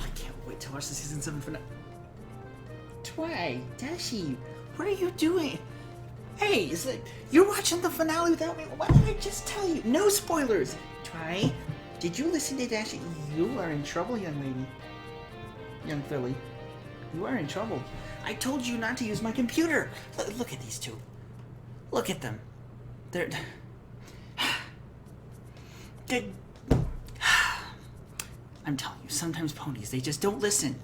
I can't wait to watch the season 7 finale. Twy, Dashi, what are you doing? Hey, you're watching the finale without me? Why did I just tell you? No spoilers! Twy, did you listen to Dashi? You are in trouble, young lady. Young filly. You are in trouble. I told you not to use my computer! Look at these two. Look at them. They're... I'm telling you, sometimes ponies, they just don't listen.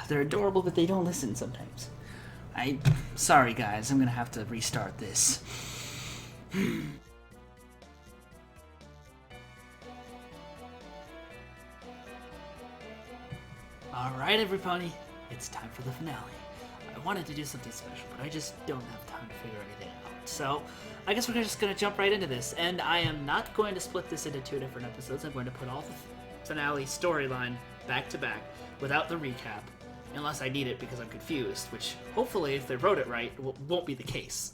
They're adorable, but they don't listen sometimes. Sorry guys, I'm gonna have to restart this. Alright everybody, it's time for the finale. I wanted to do something special, but I just don't have time to figure anything out. So, I guess we're just gonna jump right into this, and I am not going to split this into 2 different episodes. I'm going to put all the finale storyline back to back without the recap. Unless I need it because I'm confused, which hopefully, if they wrote it right, won't be the case.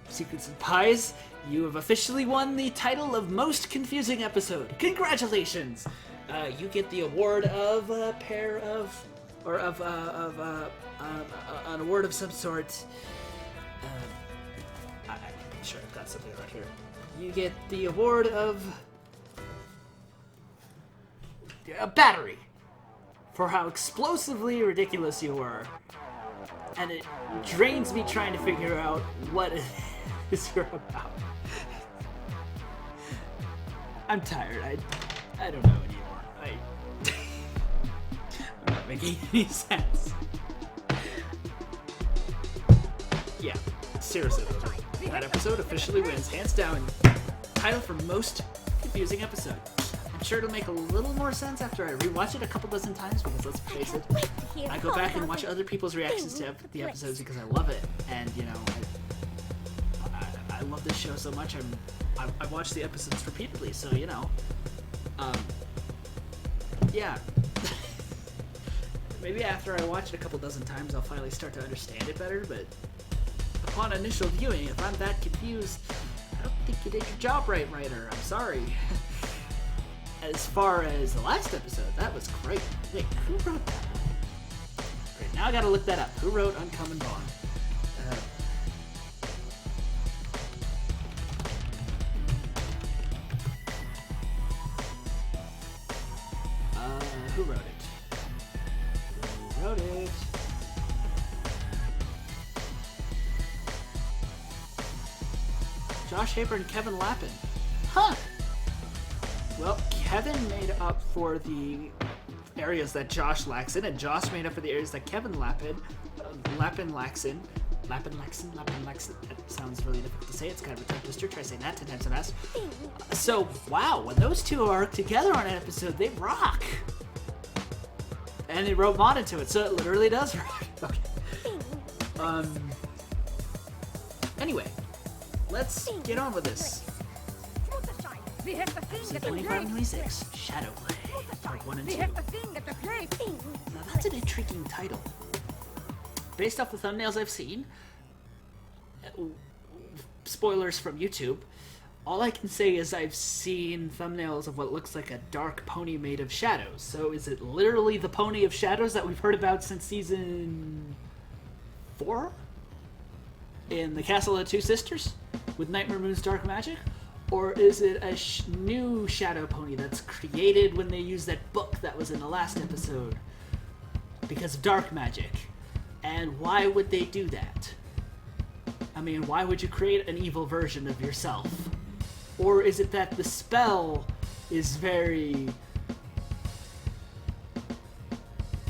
Secrets and Pies, you have officially won the title of Most Confusing Episode. Congratulations! You get the award of a pair of, or of an award of some sort. I'm sure I've got something right here. You get the award of a battery. For how explosively ridiculous you were. And it drains me trying to figure out what it is you're about. I'm tired. I don't know anymore. I'm not making any sense. Yeah, seriously though. That episode officially wins, hands down, title for most confusing episode. I'm sure it'll make a little more sense after I rewatch it a couple dozen times, because let's face it, I go back and watch other people's reactions to the episodes because I love it, and you know, I love this show so much. I've watched the episodes repeatedly, so you know, yeah. Maybe after I watch it a couple dozen times, I'll finally start to understand it better. But upon initial viewing, if I'm that confused, I don't think you did your job right, writer. I'm sorry. As far as the last episode, that was great. Wait, who wrote that one? Great, now I gotta look that up. Who wrote Uncommon Bond? Who wrote it? Who wrote it? Josh Haber and Kevin Lappin. Huh! Well, Kevin made up for the areas that Josh lacks in, and Josh made up for the areas that Kevin lacks in. That sounds really difficult to say. It's kind of a tongue twister. Try saying that 10 times fast. So, wow, when those two are together on an episode, they rock. And they wrote mod into it, so it literally does rock. Okay. Anyway, let's get on with this. Episode 25 and 26, Shadowplay, Part 1 and 2. Now that's an intriguing title. Based off the thumbnails I've seen, spoilers from YouTube, all I can say is I've seen thumbnails of what looks like a dark pony made of shadows. So is it literally the pony of shadows that we've heard about since season 4? In the Castle of Two Sisters? With Nightmare Moon's Dark Magic? Or is it a new shadow pony that's created when they used that book that was in the last episode? Because of dark magic. And why would they do that? I mean, why would you create an evil version of yourself? Or is it that the spell is very,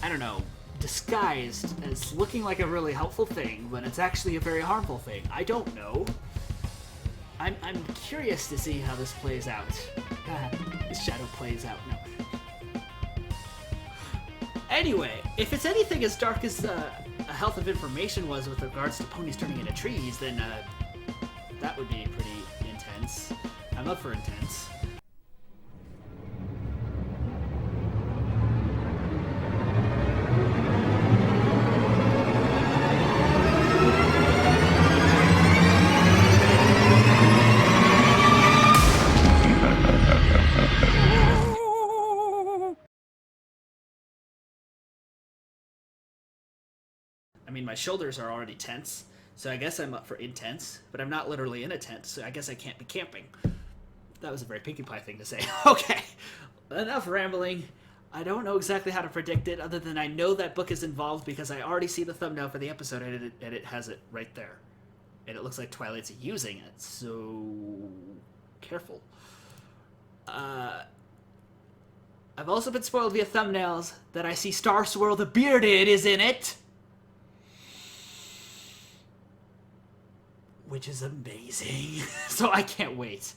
I don't know, disguised as looking like a really helpful thing, but it's actually a very harmful thing? I don't know. I'm curious to see how this plays out. This shadow plays out. No. Anyway, if it's anything as dark as a Health of Information was with regards to ponies turning into trees, then that would be pretty intense. I'm up for intense. mean, my shoulders are already tense, so I guess I'm up for intense, but I'm not literally in a tent, so I guess I can't be camping. That was a very Pinkie Pie thing to say. Okay, enough rambling. I don't know exactly how to predict it, other than I know that book is involved because I already see the thumbnail for the episode, and it has it right there. And it looks like Twilight's using it, so careful. I've also been spoiled via thumbnails that I see Star Swirl the Bearded is in it. Which is amazing. So I can't wait.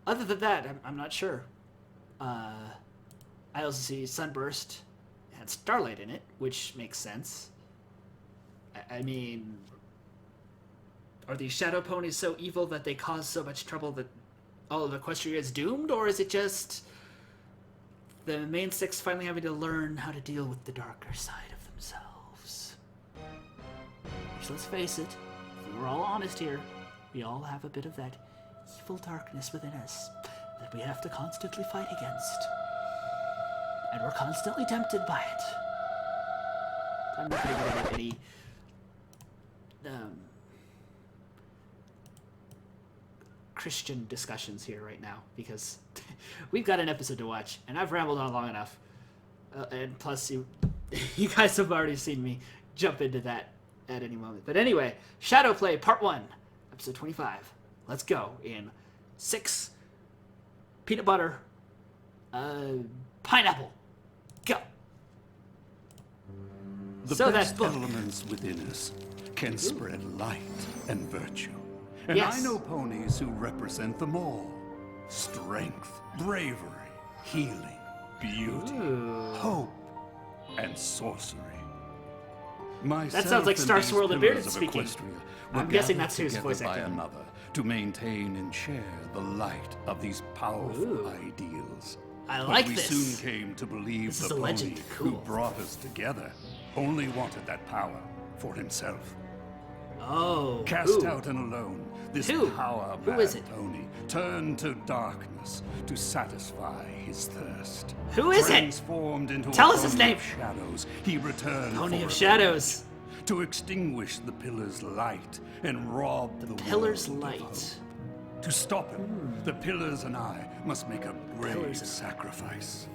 Other than that, I'm not sure. I also see Sunburst and Starlight in it, which makes sense. I mean, are these shadow ponies so evil that they cause so much trouble that all of Equestria is doomed? Or is it just the main six finally having to learn how to deal with the darker side of themselves? Which, let's face it, if we're all honest here, we all have a bit of that evil darkness within us that we have to constantly fight against. And we're constantly tempted by it. I'm not going to get into any Christian discussions here right now, because we've got an episode to watch, and I've rambled on long enough. And plus, you guys have already seen me jump into that at any moment. But anyway, Shadowplay Part 1, Episode 25. Let's go in 6. Peanut butter. Pineapple. Go. The best elements within us can spread light and virtue. And Yes. I know ponies who represent them all. Strength, bravery, healing, beauty, hope, and sorcery. That sounds like Star Swirl the Bearded speaking. I'm guessing that's who's voice by acting. another to maintain and share the light of these powerful ideals. I But like we this. soon came to believe This is the a pony legend. who Cool. brought us together only wanted that power for himself. Oh. Cast ooh. out and alone, this Who? power Who mad is it? pony turned to darkness to satisfy his thirst. Who is it? Transformed into Tell a us his pony name. of shadows, he returned Pony for of revenge, Shadows. to extinguish the pillar's light and rob the Pillar's world of light. hope. To stop him, the pillars and I must make a brave Pillars and I. sacrifice.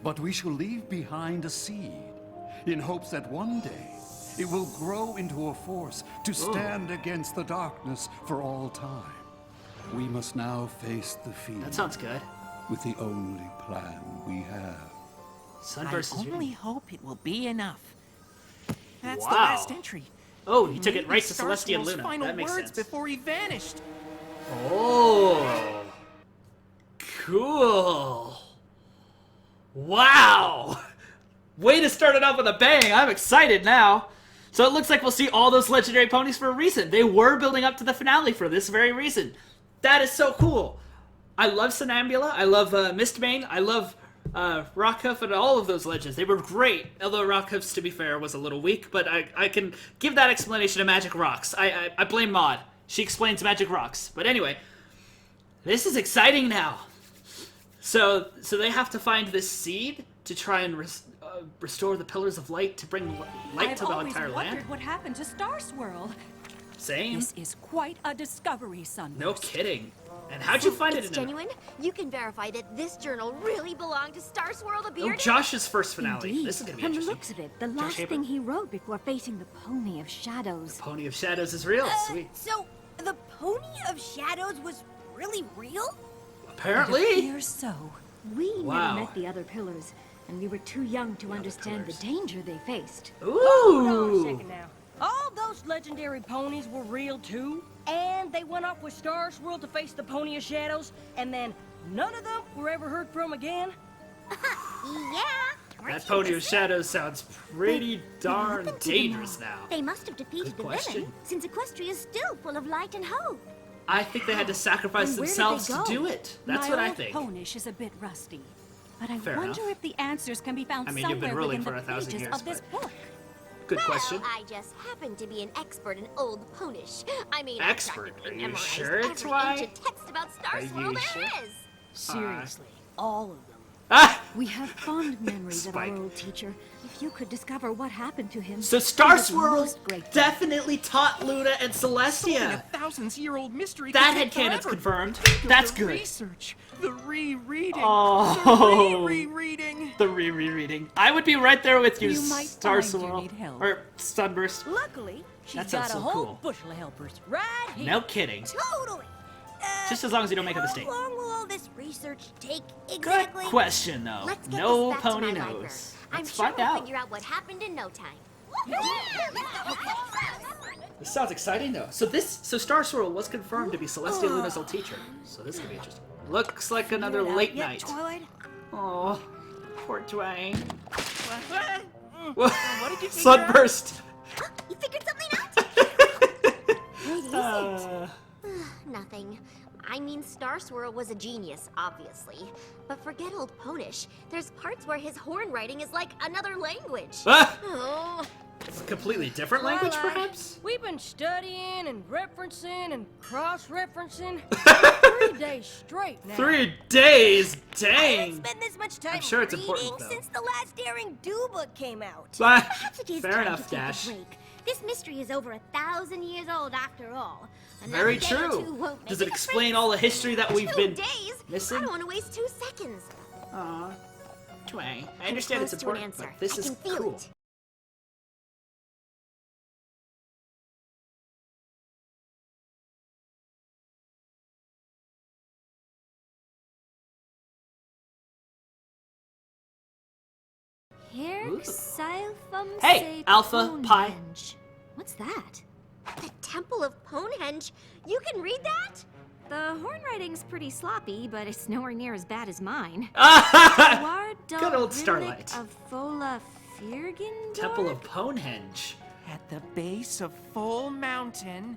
But we shall leave behind a seed, in hopes that one day it will grow into a force to stand against the darkness for all time. We must now face the field That sounds good. with the only plan we have. Sunburst I is only hope it will be enough. That's the Wow. last entry. Oh, he took it right to Star Celestia and Swirl's Luna. final That makes words sense. before he vanished. Oh. Cool. Wow. Way to start it off with a bang. I'm excited now. So it looks like we'll see all those legendary ponies for a reason. They were building up to the finale for this very reason. That is so cool. I love Sonambula. I love Mistbane. I love Rockhoof and all of those legends. They were great. Although Rockhoof's, to be fair, was a little weak. But I can give that explanation to Magic Rocks. I blame Maud. She explains Magic Rocks. But anyway, this is exciting now. So they have to find this seed to try and restore the Pillars of Light to bring light to the entire I've always land. wondered what happened to Star Swirl. Same. This is quite a discovery, Sunburst. No kidding. And how'd you find it It's in genuine. You can verify that this journal really belonged to Star Swirl the Oh, Bearded. Josh's first finale. Indeed. This is gonna be From the interesting. looks of it, the Josh last Haber? thing he wrote before facing the Pony of Shadows. Pony of Shadows is real. Sweet. So, the Pony of Shadows was really real? Apparently. Here's so. We Wow. never met the other pillars, and we were too young to understand the pillars. danger they faced. Hold on a Ooh. second now. All those legendary ponies were real too, and they went off with Star Swirl to face the Pony of Shadows, and then none of them were ever heard from again? Yeah. That Pony of Shadows sounds pretty darn happened to them dangerous all? now. They must have defeated Good the question. villain, since Equestria is still full of light and hope. I think they had to sacrifice And where did themselves they to go? do it. That's My what I old think. Ponish is a bit rusty, but I Fair wonder enough. if the answers can be found I mean, you've been somewhere ruling within for the 1,000 pages years, of this but- book. Good Well, question. I just happen to be an expert in old Ponish. I mean, Expert? I practically Are you memorized sure, every Twi? ancient text about Star Are Swirl you there sure? is. Seriously, all of them. Ah! We have fond memories of our Spike. old teacher. If you could discover what happened to him. So he Star was Swirl most grateful. definitely taught Luna and Solving a Celestia. thousands-year-old mystery. That could take headcanon's forever. confirmed. Think of That's the good. Research, the rereading, Oh. the rereading. The rereading. I would be right there with you, You might Star find you Swirl. need help. Or Sunburst. Luckily, she's That sounds got a so whole cool. bushel of helpers right here. No kidding. Totally. Just as long as you don't make a mistake. How long will all this research take Good exactly? question, though. Let's get No this back pony to my library. knows. I'm Let's sure find we'll out. figure out what happened in no time. This sounds exciting, though. So Star Swirl was confirmed to be Celestia Luna's old teacher. So this could be interesting. Looks like another Figured it out late yet, night. Twilight? Oh, poor Dwayne. What did you figure out? Sunburst. You figured something out? What is it? Nothing. I mean, Star Swirl was a genius, obviously. But forget old Ponish. There's parts where his horn writing is like another language. Ah! Oh, It's a completely different language, Twilight, perhaps? We've been studying and referencing and cross-referencing 3 days straight now. 3 days? I haven't Dang. spent this much time I'm sure it's reading important, though. since the last Daring Do book came out. Ah, perhaps it is fair time enough, to take Dash. a break. This mystery is over 1,000 years old after all. Another Very day or two true. won't make Does it a explain difference. all the history that we've 2 been days? missing? I don't want to waste 2 seconds. Aw, Dwayne. I I'm understand it's close to an important, answer. but this I is can feel cool. it. Hey, Alpha, Pi. What's that? The Temple of Ponehenge? You can read that? The horn writing's pretty sloppy, but it's nowhere near as bad as mine. Good old Starlight. Of Fola Firgen? Temple of Ponehenge. At the base of Full Mountain.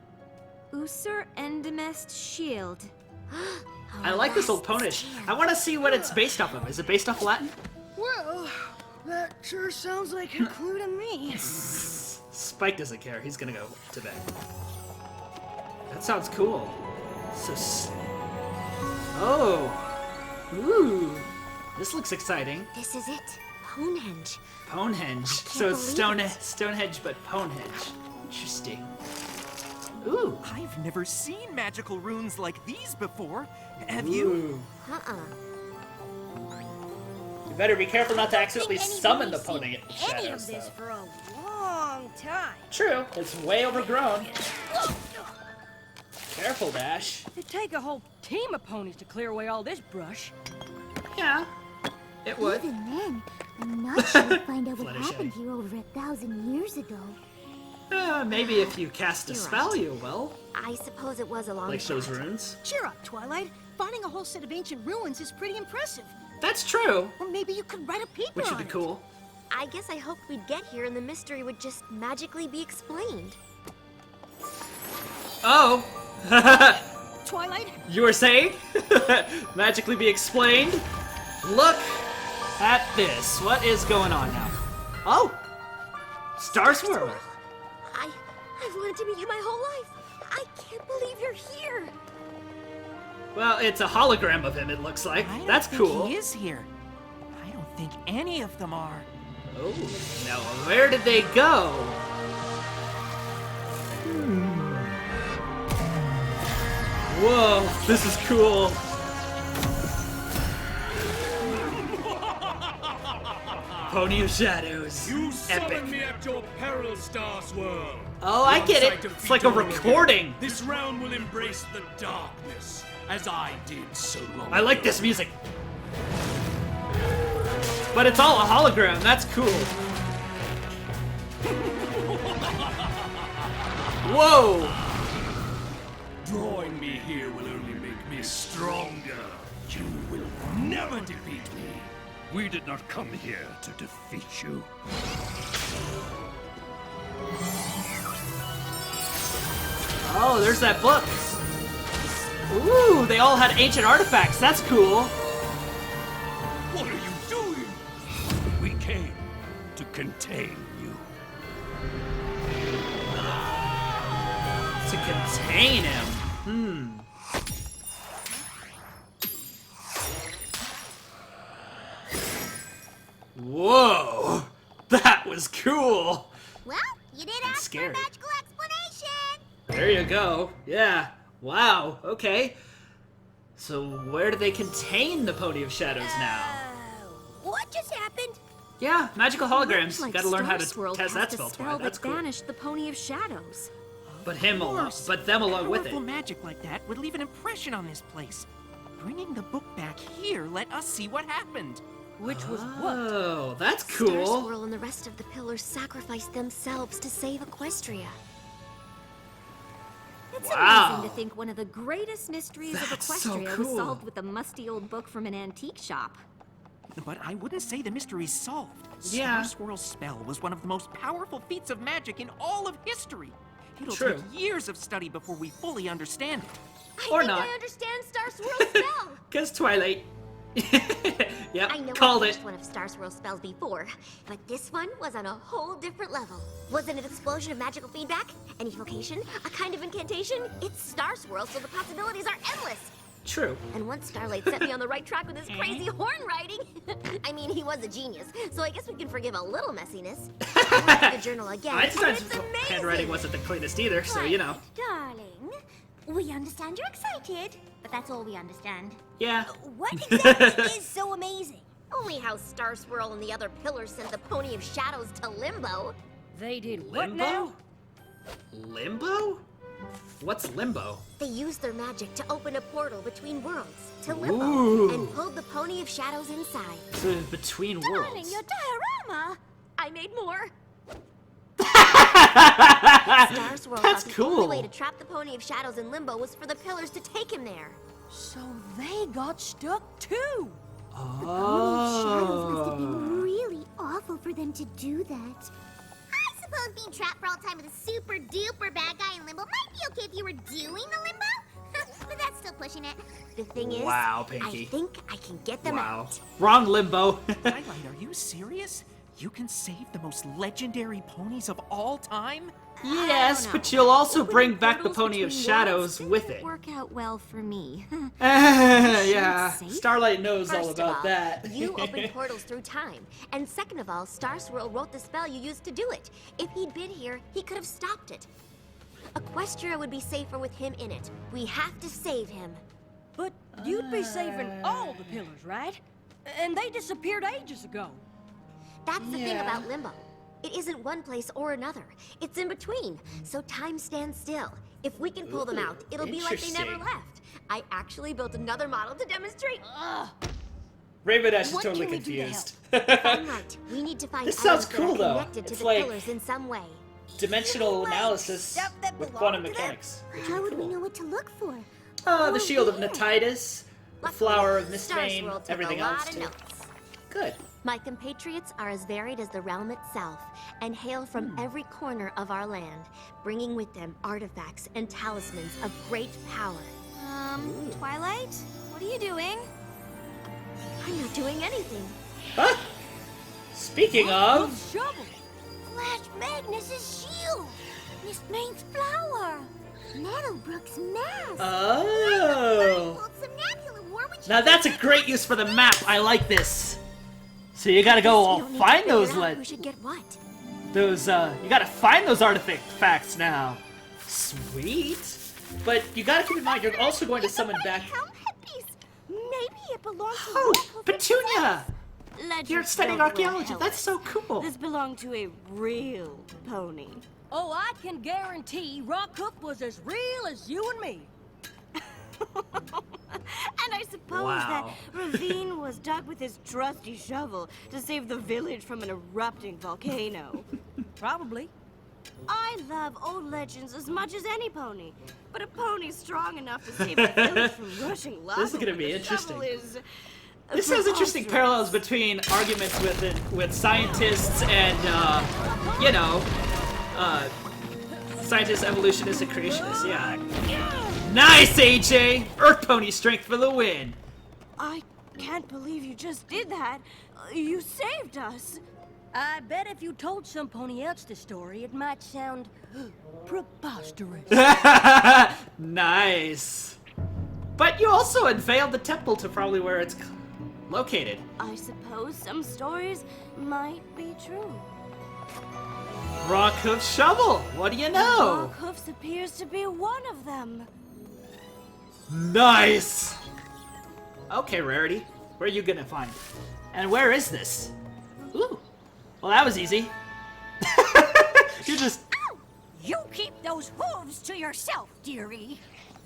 Usur Endemest Shield. I like this old Ponish. I want to see what it's based off of. Is it based off Latin? Well, that sure sounds like a clue to me. Spike doesn't care. He's gonna go to bed. That sounds cool. Oh. Ooh. This looks exciting. This is it. Ponehenge. Ponehenge. So it's Stonehenge, but Ponehenge. Interesting. Ooh. I've never seen magical runes like these before. Have you? Ooh. Uh-uh. You better be careful not to accidentally Anybody's summon the seen pony any shadows, of this though. for a long time. True. It's way overgrown. Careful, Dash. It'd take a whole team of ponies to clear away all this brush. Yeah. It would. Even then, I'm not sure we'll find out what Fluttershy. happened here over 1,000 years ago. Maybe if you cast a You're spell, right. you will. I suppose it was a long Like shot. those runes. Cheer up, Twilight. Finding a whole set of ancient ruins is pretty impressive. That's true. Or maybe you could write a paper Which would on be it. cool. I guess I hoped we'd get here and the mystery would just magically be explained. Oh. Twilight, You were saying? Magically be explained? Look at this. What is going on now? Oh! Star Swirl. I've wanted to meet you my whole life. I can't believe you're here. Well, it's a hologram of him, it looks like. I don't That's think cool. He is here. I don't think any of them are. Oh, now where did they go? Whoa, this is cool. Pony of Shadows. You Epic. summon me at your peril, Star Swirl. Oh, I Once get it. defeat It's like a all of you, recording. This realm will embrace the darkness, as I did so long I like ago. this music. But it's all a hologram. That's cool. Whoa! Drawing me here will only make me stronger. You will never defeat me. We did not come here to defeat you. Oh, there's that book. Ooh, they all had ancient artifacts. That's cool. What are you doing? We came to contain you. To contain him. You did ask for a scary. magical explanation. There you go. Yeah. Wow. Okay. So where do they contain the Pony of Shadows now? What just happened? Yeah, magical holograms. Like Gotta learn how to Star Swirl test that cast a spell spell twice. That's that cool. banished the Pony of Shadows. But him along, course. but them along with Powerful it. magic like that would leave an impression on this place. Bringing the book back here let us see what happened. Which was what? Oh, that's Star cool. Swirl and the rest of the pillars sacrificed themselves to save Equestria. It's Wow. amazing to think one of the greatest mysteries That's of so Equestria was cool. solved with a musty old book from an antique shop. But I wouldn't say the mystery's solved. Yeah. Star Swirl's spell was one of the most powerful feats of magic in all of history. It'll True. take years of study before we fully understand it. Or I think not. I understand Star Swirl's spell. Cause Twilight. Yep, I know called I've it. used one of Star Swirl's spells before, but this one was on a whole different level. Was it an explosion of magical feedback? An evocation? A kind of incantation? It's Star Swirl, so the possibilities are endless. True. And once Starlight set me on the right track with his crazy horn riding, I mean, he was a genius, so I guess we can forgive a little messiness. I went through the journal again, and Einstein's it's amazing. handwriting wasn't the cleanest either, so you know. Darling, we understand you're excited, but that's all we understand. Yeah. What exactly is so amazing? Only how Star Swirl and the other pillars sent the Pony of Shadows to Limbo. They did what Limbo? now? Limbo? What's limbo? They used their magic to open a portal between worlds to Limbo Ooh. and pulled the Pony of Shadows inside. So between Darling, worlds. your diorama! I made more. Star Swirl That's thought the cool. only way to trap the Pony of Shadows in Limbo was for the pillars to take him there. So they got stuck too. Shadows must have Oh. been really awful for them to do that. I suppose being trapped for all time with a super duper bad guy in Limbo might be okay if you were doing the Limbo, but that's still pushing it. The thing is, Wow, Pinky. I think I can get them Wow. out. Wrong limbo. Twilight, are you serious? You can save the most legendary ponies of all time? Yes, know. but you'll also Opening bring back the portals Pony of between Shadows worlds with didn't it. work out well for me. Yeah, safe? Starlight knows all First about of all, that. you open portals through time. And second of all, Star Swirl wrote the spell you used to do it. If he'd been here, he could have stopped it. Equestria would be safer with him in it. We have to save him. But you'd be saving all the pillars, right? And they disappeared ages ago. That's the thing Yeah. about Limbo. It isn't one place or another. It's in between, so time stands still. If we can pull them out, it'll be like they never interesting. left. I actually built another model to demonstrate. Raven Dash is What totally can we do to confused. I'm right. We need to find This sounds items that cool, are though. connected to It's the like- pillars in some way. Dimensional Like analysis stuff that with belonged quantum to them? mechanics. How would we know what to look for? The Shield of Natitus, the Luckily, Flower of Star Mistbane, Swirl took everything a lot else of too. notes. Good. My compatriots are as varied as the realm itself, and hail from every corner of our land, bringing with them artifacts and talismans of great power. Twilight? What are you doing? I'm not doing anything. Huh? Speaking of, Shovel. Flash Magnus's shield! Miss Maine's flower! Meadowbrook's mask. oh, Pulled some Nebula War, which now that's a great use for the map. I like this. So you gotta go you don't need to find figure those out who should get what. you gotta find those artifacts now. Sweet. But you gotta keep in mind you're also going to summon back. Maybe it belongs to Oh, local Petunia! Legends You're studying don't archaeology. help That's us. so cool. This belonged to a real pony. Oh, I can guarantee Rock Hook was as real as you and me. And I suppose Wow. that Ravine was dug with his trusty shovel to save the village from an erupting volcano. Probably. I love old legends as much as any pony, but a pony strong enough to save a village from rushing lava This is gonna be with a interesting. shovel is This has interesting preposterous. parallels between arguments with scientists and you know, scientists, evolutionists, and creationists. Yeah. Nice, AJ. Earth Pony strength for the win. I can't believe you just did that. You saved us. I bet if you told some pony else the story, it might sound preposterous. Nice. But you also unveiled the temple to probably where it's located. I suppose some stories might be true. Rockhoof shovel. What do you know? Rockhoofs appears to be one of them. Nice. Okay, Rarity. Where are you gonna find? And where is this? Ooh. Well, that was easy. You just... You keep those hooves to yourself, dearie.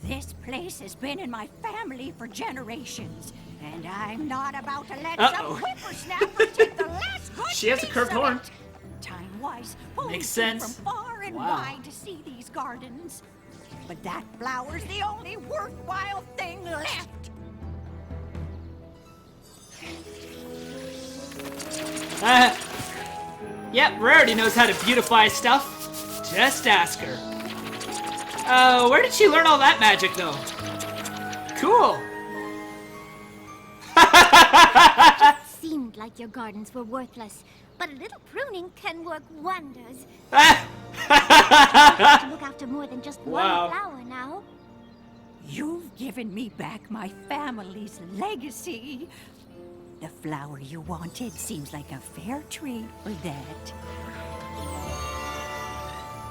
This place has been in my family for generations, and I'm not about to let some whippersnapper take the last good She has a piece curved of horn. it. Time-wise, ponies Makes came sense. from far and Wow. wide to see these gardens. But that flower's the only worthwhile thing left. Yep, Rarity knows how to beautify stuff. Just ask her. Where did she learn all that magic, though? Cool. Seemed like your gardens were worthless, but a little pruning can work wonders. Ah! To look after more than just Wow. one flower now. You've given me back my family's legacy. The flower you wanted seems like a fair trade for that.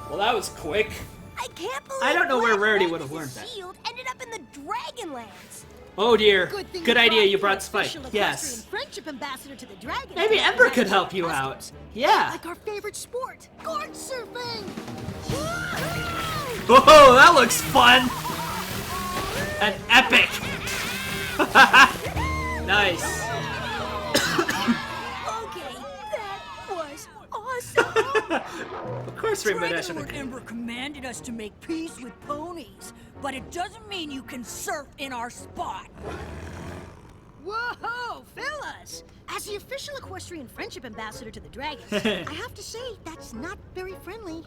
Well, that was quick. I can't believe I don't know where Black Rarity Magnus' would have learned that. shield ended up in the Dragonlands. Oh dear. Thing Good idea you the brought Spike. official Yes. equestrian friendship ambassador to the Dragon. Maybe Ember could help you out. Yeah. Like our favorite sport, gorge surfing. Whoa, that looks fun. An epic. Nice. Okay, that was awesome. Of course, Rainbow Dash. Dragon Lord Ember commanded us to make peace with ponies, but it doesn't mean you can surf in our spot. Whoa, fellas! As the official equestrian friendship ambassador to the Dragons, I have to say that's not very friendly.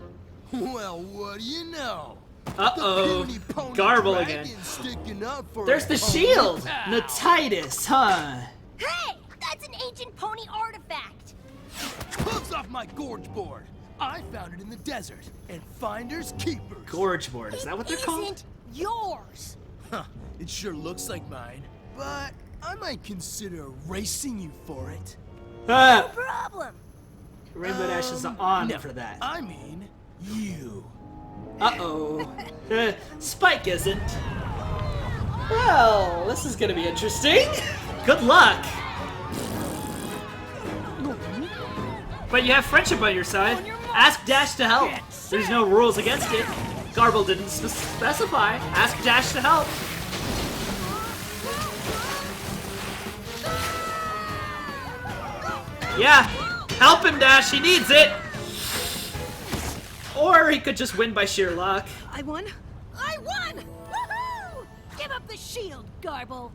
Well, what do you know? Uh-oh. Puny pony Garble dragon again. sticking up for There's a the pony shield. pal. Natitus, huh? Hey, that's an ancient pony artifact. Hooves off my gorge board. I found it in the desert, and finders keepers. Gorge board. Is that what they're called? Isn't yours. Huh, it sure looks like mine, but I might consider racing you for it. Ah, Problem. Rainbow Dash is on No, for that. I mean, you. Uh-oh. Spike isn't. Well, this is gonna be interesting. Good luck. But you have friendship on your side. Ask Dash to help. There's no rules against it. Garble didn't specify. Ask Dash to help. Yeah, help him, Dash. He needs it. Or he could just win by sheer luck. I won. I won! Woohoo! Give up the shield, Garble.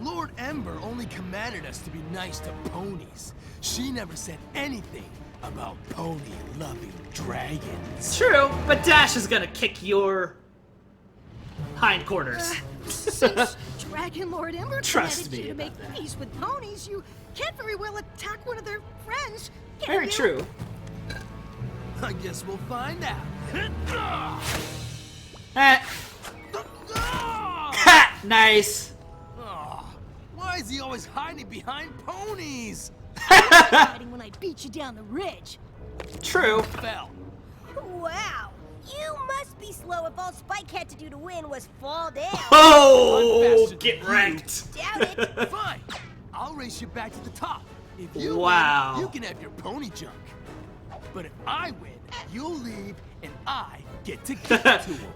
Lord Ember only commanded us to be nice to ponies. She never said anything about pony-loving dragons. True, but Dash is gonna kick your hindquarters. Since Dragon Lord Ember Trust commanded me you to about make that. peace with ponies, you can't very well attack one of their friends. Can Very you? true. I guess we'll find out. Ha! Nice. Oh, why is he always hiding behind ponies? Fighting when I beat you down the ridge. True. Fell. Wow. You must be slow if all Spike had to do to win was fall down. Oh, get wrecked. Doubt it. Fine. I'll race you back to the top. If you Wow. win, you can have your pony junk. But if I win, you'll leave and I get to give it to him.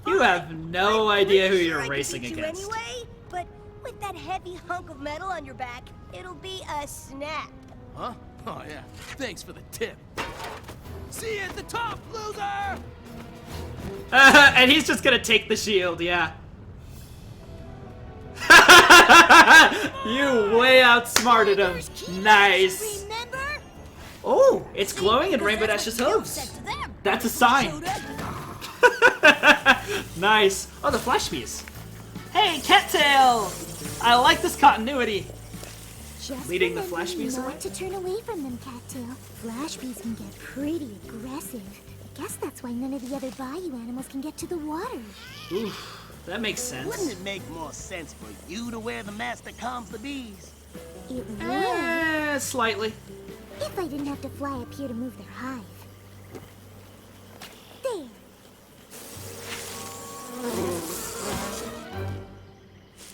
You have no idea who Pretty sure you're I could racing beat you against. Anyway, but with that heavy hunk of metal on your back, it'll be a snap. Huh? Oh, yeah. Thanks for the tip. See you at the top, loser! And he's just gonna take the shield, yeah. You way outsmarted him. Nice. Remember? Oh, it's glowing in Rainbow Dash's hooves. That's a sign. Nice. Oh, the flash bees. Hey, Cattail! I like this continuity. Just Leading the remember flash bees away? not to turn away from them, Cattail. Flash bees can get pretty aggressive. I guess that's why none of the other bayou animals can get to the water. Oof, that makes sense. Wouldn't it make more sense for you to wear the mask that calms the bees? It would. Slightly. If I didn't have to fly up here to move their hive. There.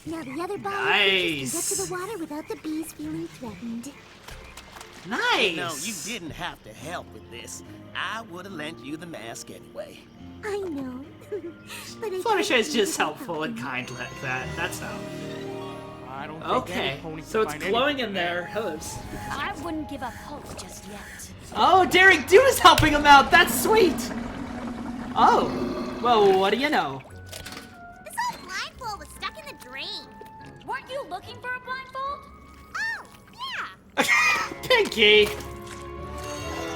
Now the other bioelectricians can get to the water without the bees feeling threatened. Nice! No, you didn't have to help with this. I would have lent you the mask anyway. I know. But Fluttershy is just helpful and kind like that. That's how. I don't think Okay, any pony so can it's find glowing anything in there. Hellos. I wouldn't give up hope just yet. Oh, Daring Do is helping him out. That's sweet. Oh, well, what do you know? This old blindfold was stuck in the drain. Weren't you looking for a blindfold? Oh, yeah. Pinky,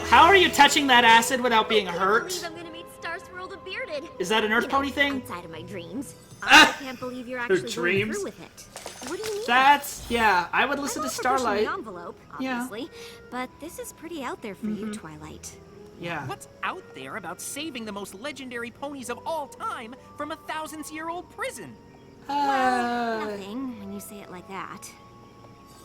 how are you touching that acid without being I hurt? can't believe I'm gonna meet Star Swirl the Bearded. Is that an Earth You Pony know, thing? Outside of my dreams. I can't believe you're actually going dreams? through with it. What do you mean? That's, yeah, I would listen I'm to all for pushing Starlight. the envelope, Yeah. obviously, but this is pretty out there for you, Twilight. Yeah. What's out there about saving the most legendary ponies of all time from a thousands-year-old prison? Nothing when you say it like that.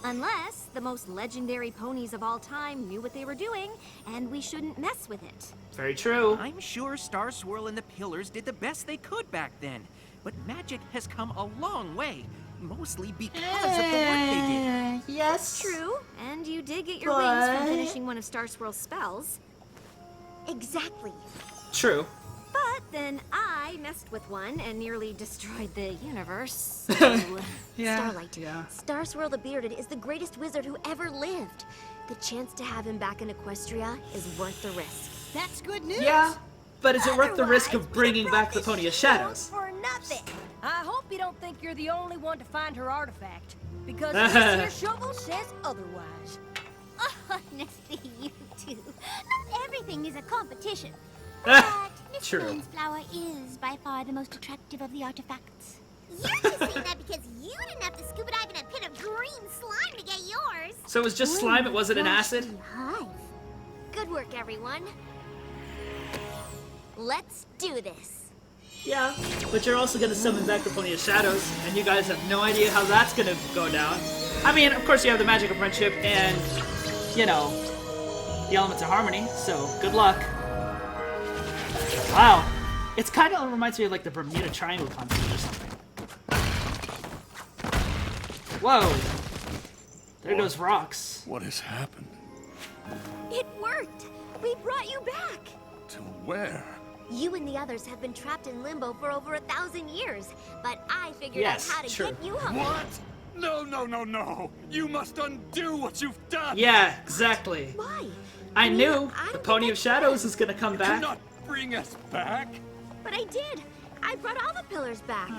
Unless the most legendary ponies of all time knew what they were doing, and we shouldn't mess with it. Very true. I'm sure Star Swirl and the Pillars did the best they could back then, but magic has come a long way, mostly because of the work they did. Yes. True, and you did get your wings from finishing one of Star Swirl's spells. Exactly. True. But then I messed with one and nearly destroyed the universe. So, Yeah, Starlight, yeah. Star Swirl the Bearded is the greatest wizard who ever lived. The chance to have him back in Equestria is worth the risk. That's good news. Yeah, but is it worth the risk Otherwise, of bringing we back the brought Pony of this show Shadows? For nothing. I hope you don't think you're the only one to find her artifact, because this here shovel says otherwise. Honestly, you two. Not everything is a competition. But Miss True. Moon's flower is by far the most attractive of the artifacts. You're just saying that because you didn't have to scuba dive in a pit of green slime to get yours. So it was just slime, it wasn't an acid? Hive. Good work, everyone. Let's do this. Yeah, but you're also gonna summon back the Pony of Shadows, and you guys have no idea how that's gonna go down. I mean, of course you have the magic of friendship and, you know, the elements of harmony, so good luck. Wow. It's kind of reminds me of like the Bermuda Triangle concept or something. Whoa. There goes rocks. What has happened? It worked. We brought you back. To where? You and the others have been trapped in limbo for over 1,000 years, but I figured Yes, out how to true. get you home. What? No, no, no, no! You must undo what you've done! Yeah, exactly. Why? I knew I the don't Pony think of Shadows is gonna come You back. cannot bring us back! But I did. I brought all the pillars back.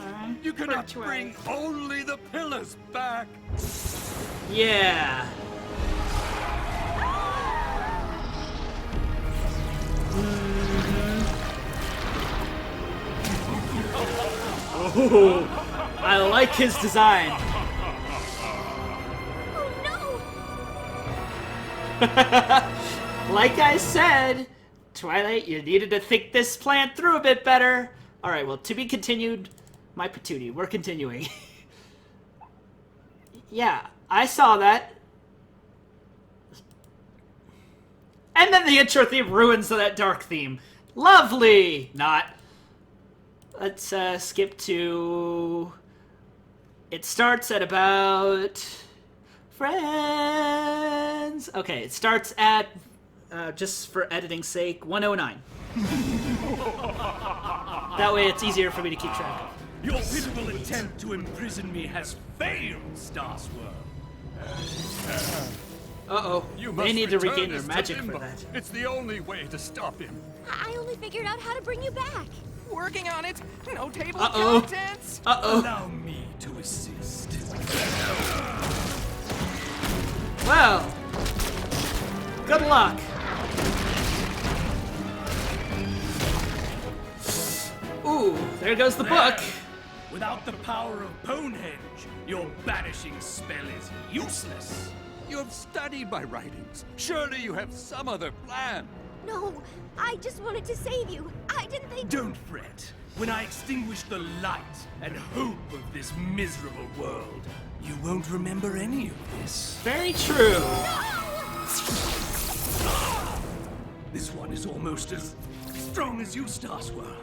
You cannot Which way? bring only the pillars back! Yeah. Oh, I like his design. Oh Like I said, Twilight, you needed to think this plan through a bit better. Alright, well, to be continued, my patootie. We're continuing. Yeah, I saw that. And then the intro theme ruins that dark theme. Lovely! Not. Let's skip to... It starts at about... Friends! Okay, it starts at, just for editing's sake, 109. That way it's easier for me to keep track of. Your pitiful attempt to imprison me has failed, Star Swirl. Uh-oh, You they must need to return regain their us to magic for Limbo. that. It's the only way to stop him. I only figured out how to bring you back. Working on it. No table Uh-oh. contents. Uh-oh. Allow me to assist. Well, good luck. Ooh, there goes the book. Without the power of Bonehenge, your banishing spell is useless. You have studied my writings. Surely you have some other plan. No, I just wanted to save you. I didn't think... Don't fret. When I extinguish the light and hope of this miserable world, you won't remember any of this. Very true. This one is almost as strong as you, Starswirl.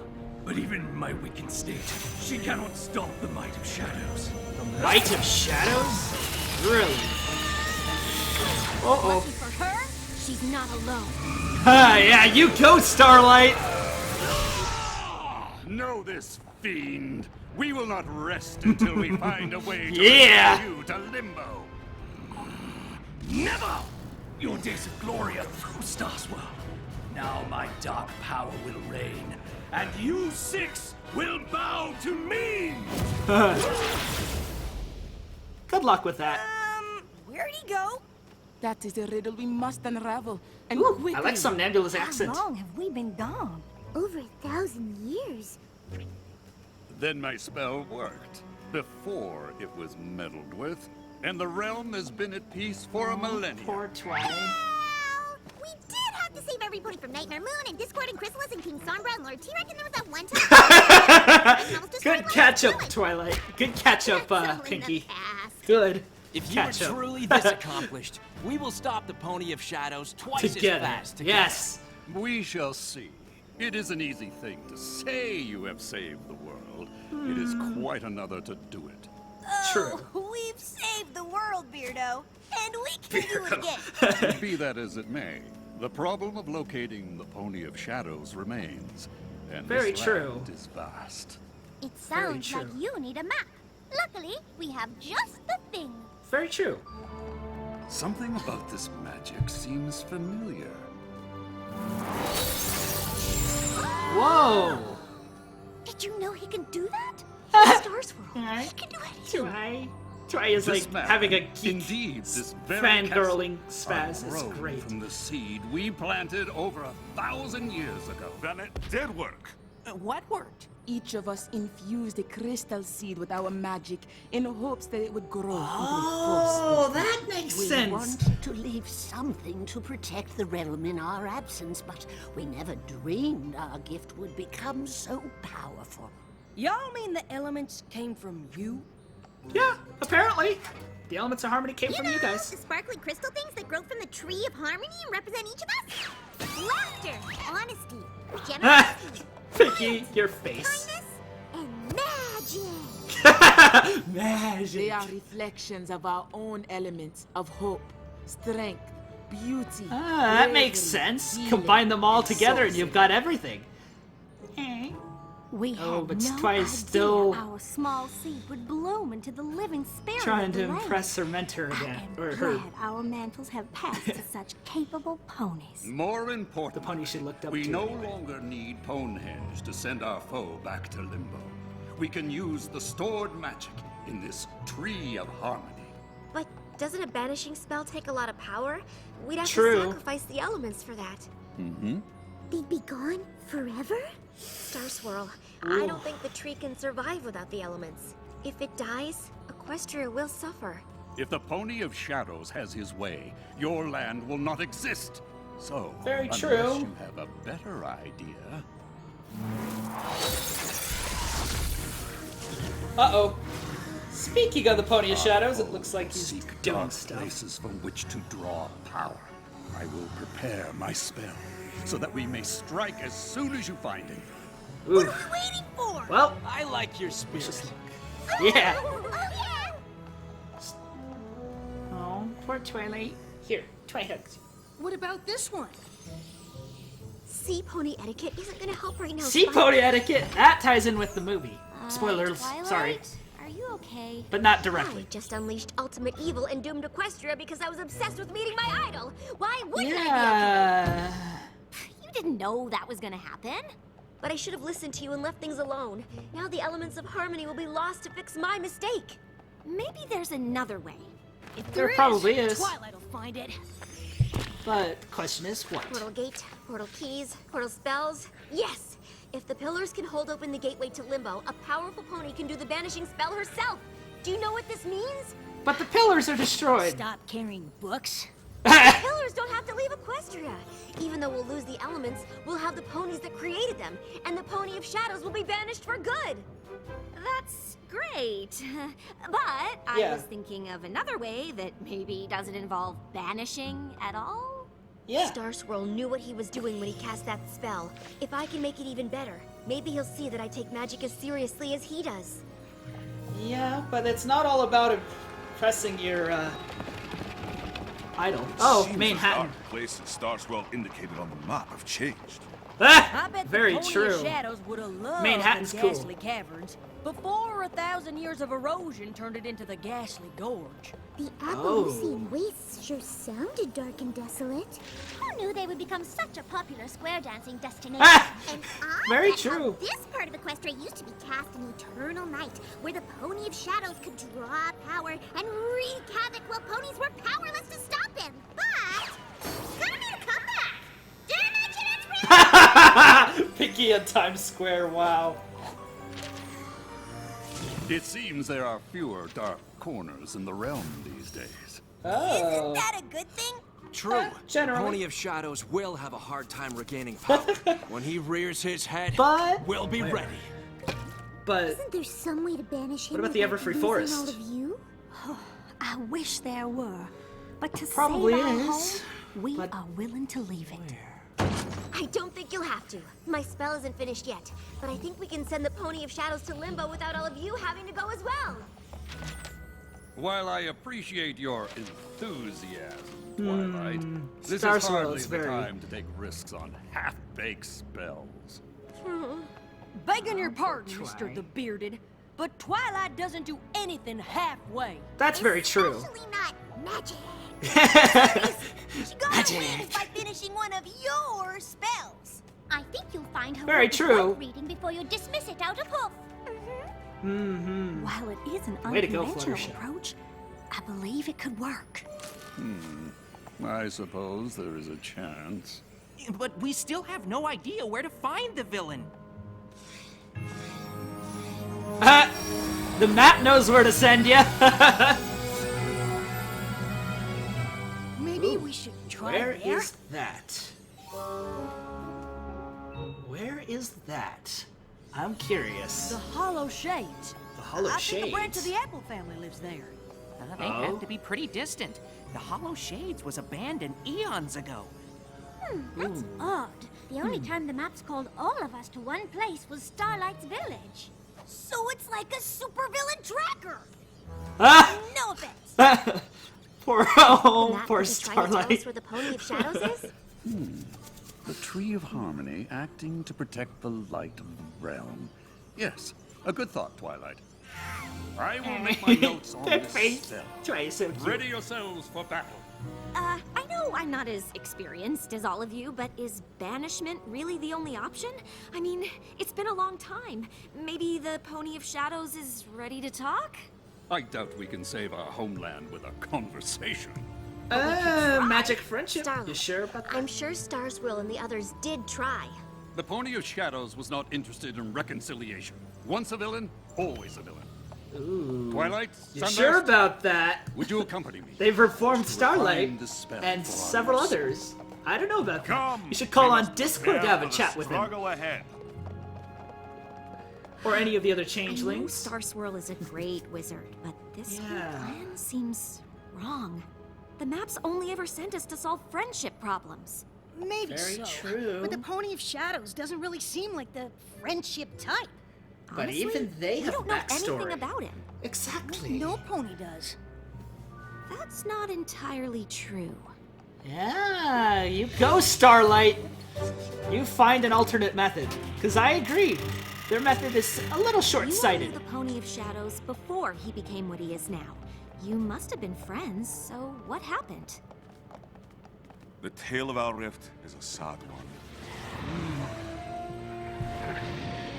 But even in my weakened state, she cannot stop the might of shadows. The might of shadows? Really? Uh-oh. Lucky for her, she's not alone. Ah, yeah, you go, Starlight! Know this, fiend. We will not rest until we find a way to Yeah. restore you to limbo. Never! Your days of glory are through, Starswirl. Now my dark power will reign, and you six will bow to me! Good luck with that. Where'd he go? That is a riddle we must unravel. And Ooh, quickly. I like some nebulous accent. How long have we been gone? Over 1,000 years. Then my spell worked. Before it was meddled with, and the realm has been at peace for a millennia. Poor Twilight. Well, we did have to save everybody from Nightmare Moon and Discord and Chrysalis and King Sombra and Lord T-Rex, and there was that one time. Good catch up, Twilight. Good catch up, Pinky. Good. If you are catch up. truly this accomplished, we will stop the Pony of Shadows twice Together. as fast. Yes. We shall see. It is an easy thing to say you have saved the world. It is quite another to do it. True. We've saved the world, Beardo, and we can do it again. Be that as it may, the problem of locating the Pony of Shadows remains. And Very this true. land is vast. It Very sounds like true. you need a map. Luckily, we have just the thing. Very true. Something about this magic seems familiar. Whoa. Did you know he can do that? Alright. He can do anything. Try is This like map, having a geek indeed, this very fangirling castle spaz is grown great. from the seed we planted over 1,000 years ago. Then it did work. What worked? Each of us infused a crystal seed with our magic in hopes that it would grow Oh, that makes We sense. wanted to leave something to protect the realm in our absence, but we never dreamed our gift would become so powerful. Y'all mean the elements came from you? Yeah, apparently. The elements of harmony came from you The guys. sparkly crystal things that grow from the tree of harmony and represent each of us? Laughter, honesty, generosity, Pinky, your face. kindness, and magic. Magic. They are reflections of our own elements of hope, strength, beauty. Ah, that makes bravery, sense. healing, Combine them all and together and sorcery. you've got everything. We Oh, had but no Twi's idea still our small seed would bloom into the living spirit trying of to the land. impress her mentor I again. am Or her. glad our mantles have passed to such capable ponies. More important, The pony she looked up we to. no longer need Ponehenge to send our foe back to limbo. We can use the stored magic in this tree of harmony. But doesn't a banishing spell take a lot of power? We'd have True. to sacrifice the elements for that. They'd be gone forever? Star Swirl, I don't think the tree can survive without the elements. If it dies, Equestria will suffer. If the Pony of Shadows has his way, your land will not exist. So, Very unless true. you have a better idea... Uh-oh. Speaking of the Pony of Shadows, it looks like he's Seek doing dark stuff. places from which to draw power. I will prepare my spell, so that we may strike as soon as you find it. Ooh. Waiting for? Well, I like your spirit. yeah. Oh, yeah. Oh, poor Twilight. Here, Twi hugs. What about this one? Sea pony etiquette isn't gonna help right now. Sea Spike. pony etiquette. That ties in with the movie. Spoilers. Twilight? Sorry, Are you okay? but not I directly. just unleashed ultimate evil and doomed Equestria because I was obsessed with meeting my idol. Why wouldn't I Yeah. You didn't know that was gonna happen. be? But I should have listened to you and left things alone. Now the elements of harmony will be lost to fix my mistake. Maybe there's another way. If There probably is. Twilight will find it. But the question is what? Portal gate, portal keys, portal spells. Yes! If the pillars can hold open the gateway to Limbo, a powerful pony can do the banishing spell herself. Do you know what this means? But the pillars are destroyed. Stop carrying books. Pillars don't have to leave Equestria. Even though we'll lose the elements, we'll have the ponies that created them, and the Pony of Shadows will be banished for good. That's great. But I Yeah. was thinking of another way that maybe doesn't involve banishing at all. Yeah. Star Swirl knew what he was doing when he cast that spell. If I can make it even better, maybe he'll see that I take magic as seriously as he does. Yeah, but it's not all about impressing your, idol. Oh, Manhattan. The places Star Swirl indicated on the map have changed. I bet Very the Pony true. of Shadows would have loved Manhattan's the cool. ghastly caverns before 1,000 years of erosion turned it into the ghastly gorge. The Oh. Appalachian wastes sure sounded dark and desolate. Who knew they would become such a popular square dancing destination? And I Very bet how true. this part of Equestria used to be cast an eternal night, where the Pony of Shadows could draw power and wreak havoc while ponies were powerless to stop him. But gotta need a comeback. Did I mention it's real? Picky at Times Square, wow. It seems there are fewer dark corners in the realm these days. Oh. Isn't that a good thing? True. Generally. Pony of Shadows will have a hard time regaining power. When he rears his head, But- we'll be ready. But Isn't there some way to banish him What about the without Everfree losing Forest? all of you? I wish there were. But to Probably save our is, home, we but- are willing to leave it. I don't think you'll have to. My spell isn't finished yet, but I think we can send the Pony of Shadows to Limbo without all of you having to go as well. While I appreciate your enthusiasm, Twilight, this Star is Swirl hardly is the very- time to take risks on half-baked spells. Begging your pardon, Try. Mr. the Bearded, but Twilight doesn't do anything halfway. that's very true. Especially not magic. She gotta win by finishing one of your spells. I think you'll find her Very worth true. worth reading before you dismiss it out of hoof. Mm-hmm. While it is an Way to go, unconventional Fluttershy. approach, I believe it could work. I suppose there is a chance. But we still have no idea where to find the villain. The map knows where to send you. Maybe we should try Where there. is that? Where is that? I'm curious. The Hollow Shades. The Hollow I think a branch Shades. of the Apple family lives there. They Oh. have to be pretty distant. The Hollow Shades was abandoned eons ago. That's odd. The only time the maps called all of us to one place was Starlight's village. So it's like a supervillain tracker. Ah! No offense. Poor, The oh, map poor is trying to tell us Starlight. where the Pony of Shadows is? The Tree of Harmony acting to protect the light of the realm. Yes, a good thought, Twilight. I will make my notes on That this face. spell. Try so cute. Ready yourselves for battle. I know I'm not as experienced as all of you, but is banishment really the only option? I mean, it's been a long time. Maybe the Pony of Shadows is ready to talk? I doubt we can save our homeland with a conversation. Magic friendship. Starlight, You sure about that? I'm sure Star Swirl and the others did try. The Pony of Shadows was not interested in reconciliation. Once a villain, always a villain. Ooh. Twilight, You Sunburst, sure about that? would you accompany me? They've reformed To Starlight refine the spell and for our several use? others. I don't know about that. Come. You should call We on must Discord to prepare have a for the chat with him. struggle ahead. Or any of the other I know changelings. Star Swirl is a great wizard, but this whole Yeah. plan seems wrong. The maps only ever sent us to solve friendship problems. Maybe Very so. true. But the Pony of Shadows doesn't really seem like the friendship type. But Honestly, even they we have don't know backstory. anything about him. Exactly. No pony does. That's not entirely true. Yeah, you go, Starlight. You find an alternate method. Because I agree. Their method is a little You knew short-sighted. the Pony of Shadows before he became what he is now. You must have been friends, so what happened? The tale of our rift is a sad one.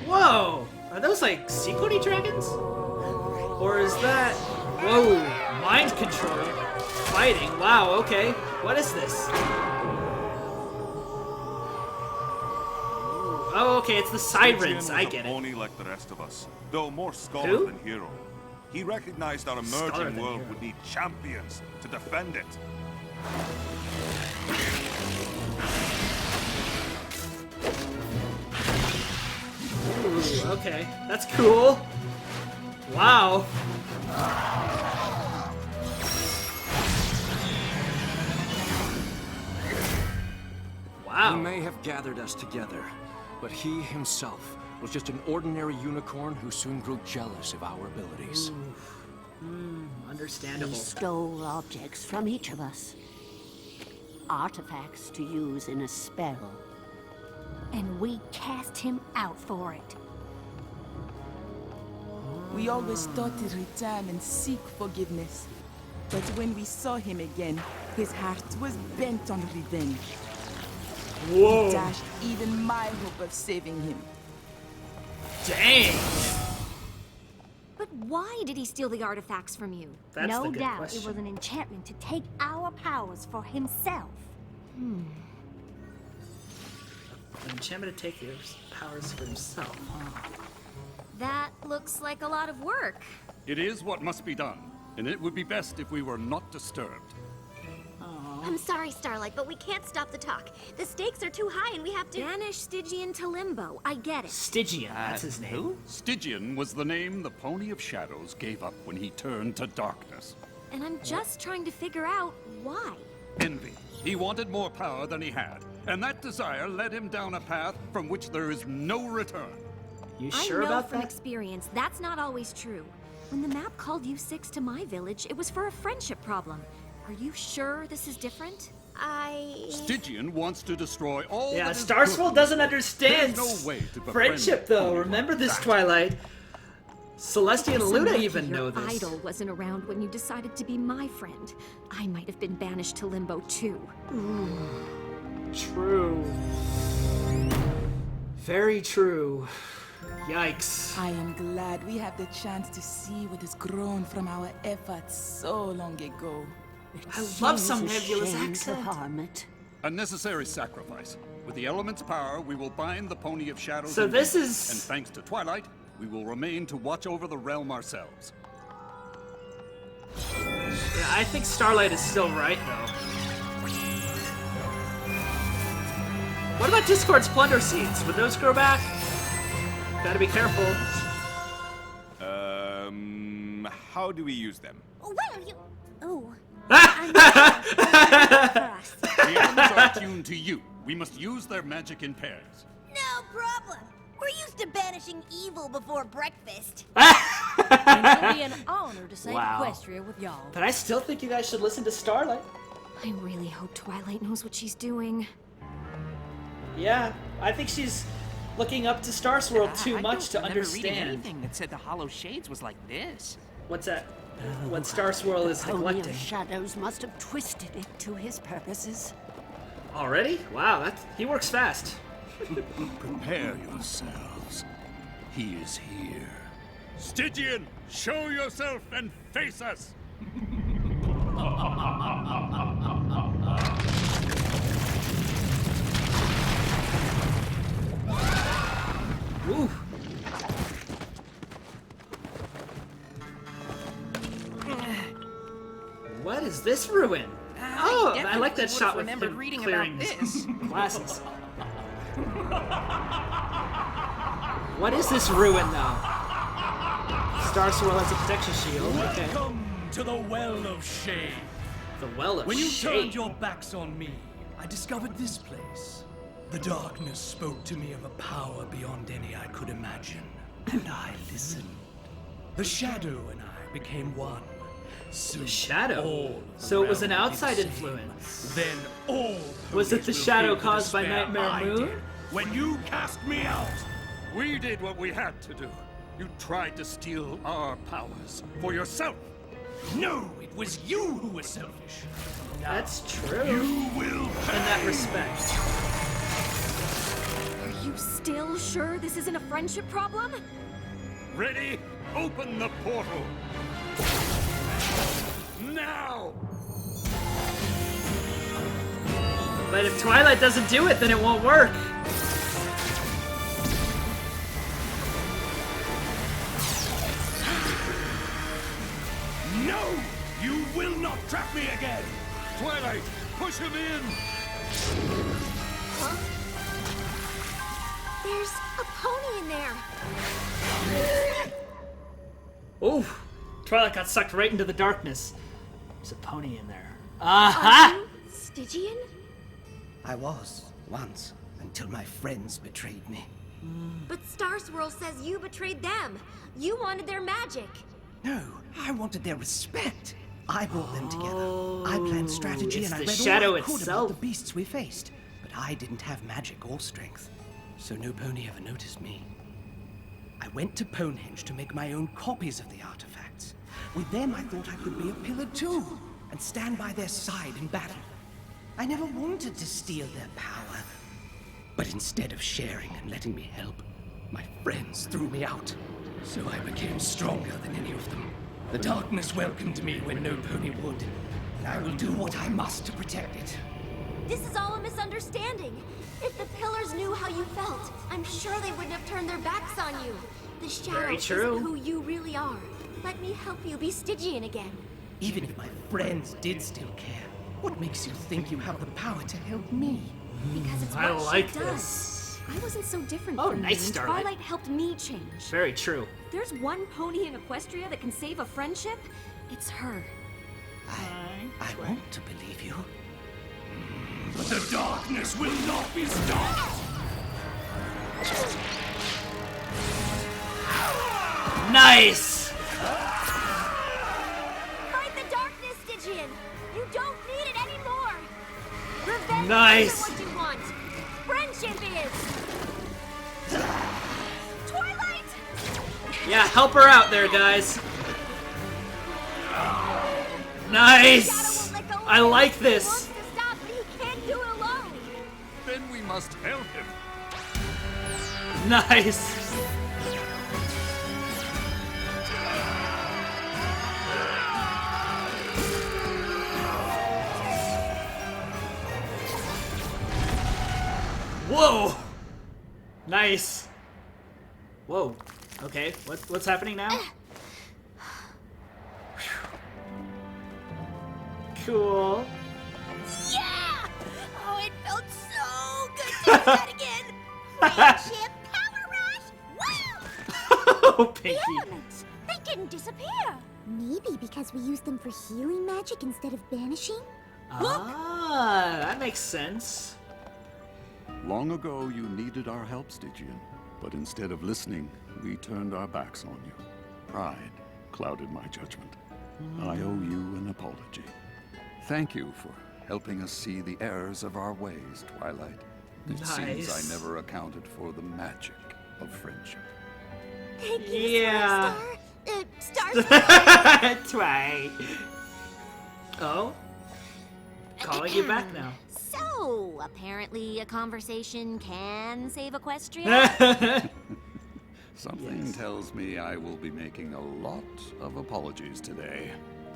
Whoa! Are those like sequiny dragons? Or is that... Whoa! Mind control? Fighting? Wow, okay. What is this? Oh, okay, it's the sirens. Stygian I was get a it. pony like the rest of us, though more scholar Who? than hero. He recognized our Scholar emerging than world hero. would need champions to defend it. Ooh, okay. That's cool. Wow. Wow. He may have gathered us together, but he himself was just an ordinary unicorn who soon grew jealous of our abilities. Understandable. He stole objects from each of us. Artifacts to use in a spell. And we cast him out for it. We always thought to return and seek forgiveness. But when we saw him again, his heart was bent on revenge. Whoa. He dashed even my hope of saving him. Dang. But why did he steal the artifacts from you? That's no the good doubt question. it was an enchantment to take our powers for himself. An enchantment to take your powers for himself, huh? That looks like a lot of work. It is what must be done, and it would be best if we were not disturbed. I'm sorry, Starlight, but we can't stop the talk. The stakes are too high and we have to banish Stygian to Limbo. I get it. Stygian, that's his name. Who? Stygian was the name the Pony of Shadows gave up when he turned to darkness. And I'm just trying to figure out why. Envy. He wanted more power than he had, and that desire led him down a path from which there is no return. You I sure know about from that? experience that's not always true. When the map called you six to my village, it was for a friendship problem. Are you sure this is different? Stygian wants to destroy all Yeah, that is Starswell good. doesn't understand There's no way to befriend friendship, though. Pony Remember this, that. Twilight. Celestia and So Luna lucky even your know this. idol wasn't around when you decided to be my friend. I might have been banished to Limbo too. True. Very true. Yikes. I am glad we have the chance to see what has grown from our efforts so long ago. I love some Seems a nebulous shame accent. to harm it. A necessary sacrifice. With the element's power, we will bind the Pony of Shadows. So in this me, is- and thanks to Twilight, we will remain to watch over the realm ourselves. Yeah, I think Starlight is still right, though. What about Discord's plunder seeds? Would those grow back? Gotta be careful. How do we use them? Well, you... Oh. The ends are tuned to you. We must use their magic in pairs. No problem. We're used to banishing evil before breakfast. And it'll be an honor to save Wow. Equestria with y'all. But I still think you guys should listen to Starlight. I really hope Twilight knows what she's doing. Yeah, I think she's looking up to Starswirl too I much to don't remember reading understand. anything that said the Hollow Shades was like this. What's that? What Starswirl is Pony neglecting. of Shadows must have twisted it to his purposes. Already? Wow, he works fast. Prepare yourselves. He is here. Stygian, show yourself and face us! Ooh. What is this ruin? Oh, I like that shot with remembered him reading clearing about his this. glasses. What is this ruin, though? Starswirl has a protection shield. Okay. Welcome to the Well of Shade. The Well of When you Shade. turned your backs on me, I discovered this place. The darkness spoke to me of a power beyond any I could imagine, and I listened. The shadow and I became one. Soon, The shadow? all So it was an around me outside the same. influence. Then all Was it ponies the will shadow feel the caused by despair Nightmare I Moon? did when you cast me out. We did what we had to do. You tried to steal our powers for yourself. No, it was you who were selfish. That's true. You will In that respect. Are you still sure this isn't a friendship problem? Ready? Open the portal. Now! But if Twilight doesn't do it, then it won't work. No! You will not trap me again! Twilight, push him in! Huh? There's a pony in there. Ooh, Twilight got sucked right into the darkness. There's a pony in there. Aha! Stygian? I was, once, until my friends betrayed me. But Star Swirl says you betrayed them. You wanted their magic. No, I wanted their respect. I brought them together. I planned strategy and I the read shadow all I could itself. about the beasts we faced. But I didn't have magic or strength, so no pony ever noticed me. I went to Ponehenge to make my own copies of the artifacts. With them, I thought I could be a pillar too, and stand by their side in battle. I never wanted to steal their power. But instead of sharing and letting me help, my friends threw me out. So I became stronger than any of them. The darkness welcomed me when no pony would, and I will do what I must to protect it. This is all a misunderstanding. If the pillars knew how you felt, I'm sure they wouldn't have turned their backs on you. The shadow Very true. isn't who you really are. Let me help you be Stygian again. Even if my friends did still care, what makes you think you have the power to help me? Because it's I what like she this. does. I wasn't so different Oh, from nice, you, and Scarlet. Twilight helped me change. Very true. There's one pony in Equestria that can save a friendship. It's her. I want to believe you. But the darkness will not be stopped! Nice! Fight the darkness, Stygian! You don't need it anymore! Revenge Nice. isn't what you want! Friendship is! Twilight! Yeah, help her out there, guys. Nice! I like this. To stop, but he can't do it alone! Then we must help him. Nice. Whoa! Nice. Whoa. Okay, what's happening now? Cool. Yeah! Oh, it felt so good to do that again! Friendship power rush! Wow! Oh, Pinky. The elements! They didn't disappear! Maybe because we used them for healing magic instead of banishing? Ah, that makes sense. Long ago, you needed our help, Stygian. But instead of listening, we turned our backs on you. Pride clouded my judgment. I owe you an apology. Thank you for helping us see the errors of our ways, Twilight. It seems Nice. I never accounted for the magic of friendship. Thank you, Yeah. Star. Try. Oh? Calling you back now. So, apparently a conversation can save Equestria? Something tells me I will be making a lot of apologies today.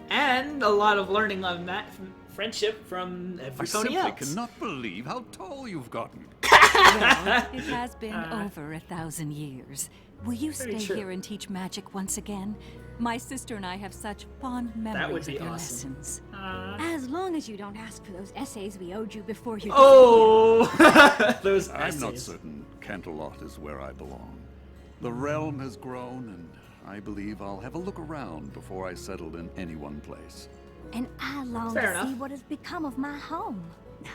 And a lot of learning on that friendship from every I pony simply else. cannot believe how tall you've gotten. Well, it has been over 1,000 years. Will you Very stay true. here and teach magic once again? My sister and I have such fond memories be of your awesome. lessons. As long as you don't ask for those essays we owed you before you Oh! Those I'm not essays. certain Canterlot is where I belong. The realm has grown, and I believe I'll have a look around before I settle in any one place. And I long Fair to enough. see what has become of my home.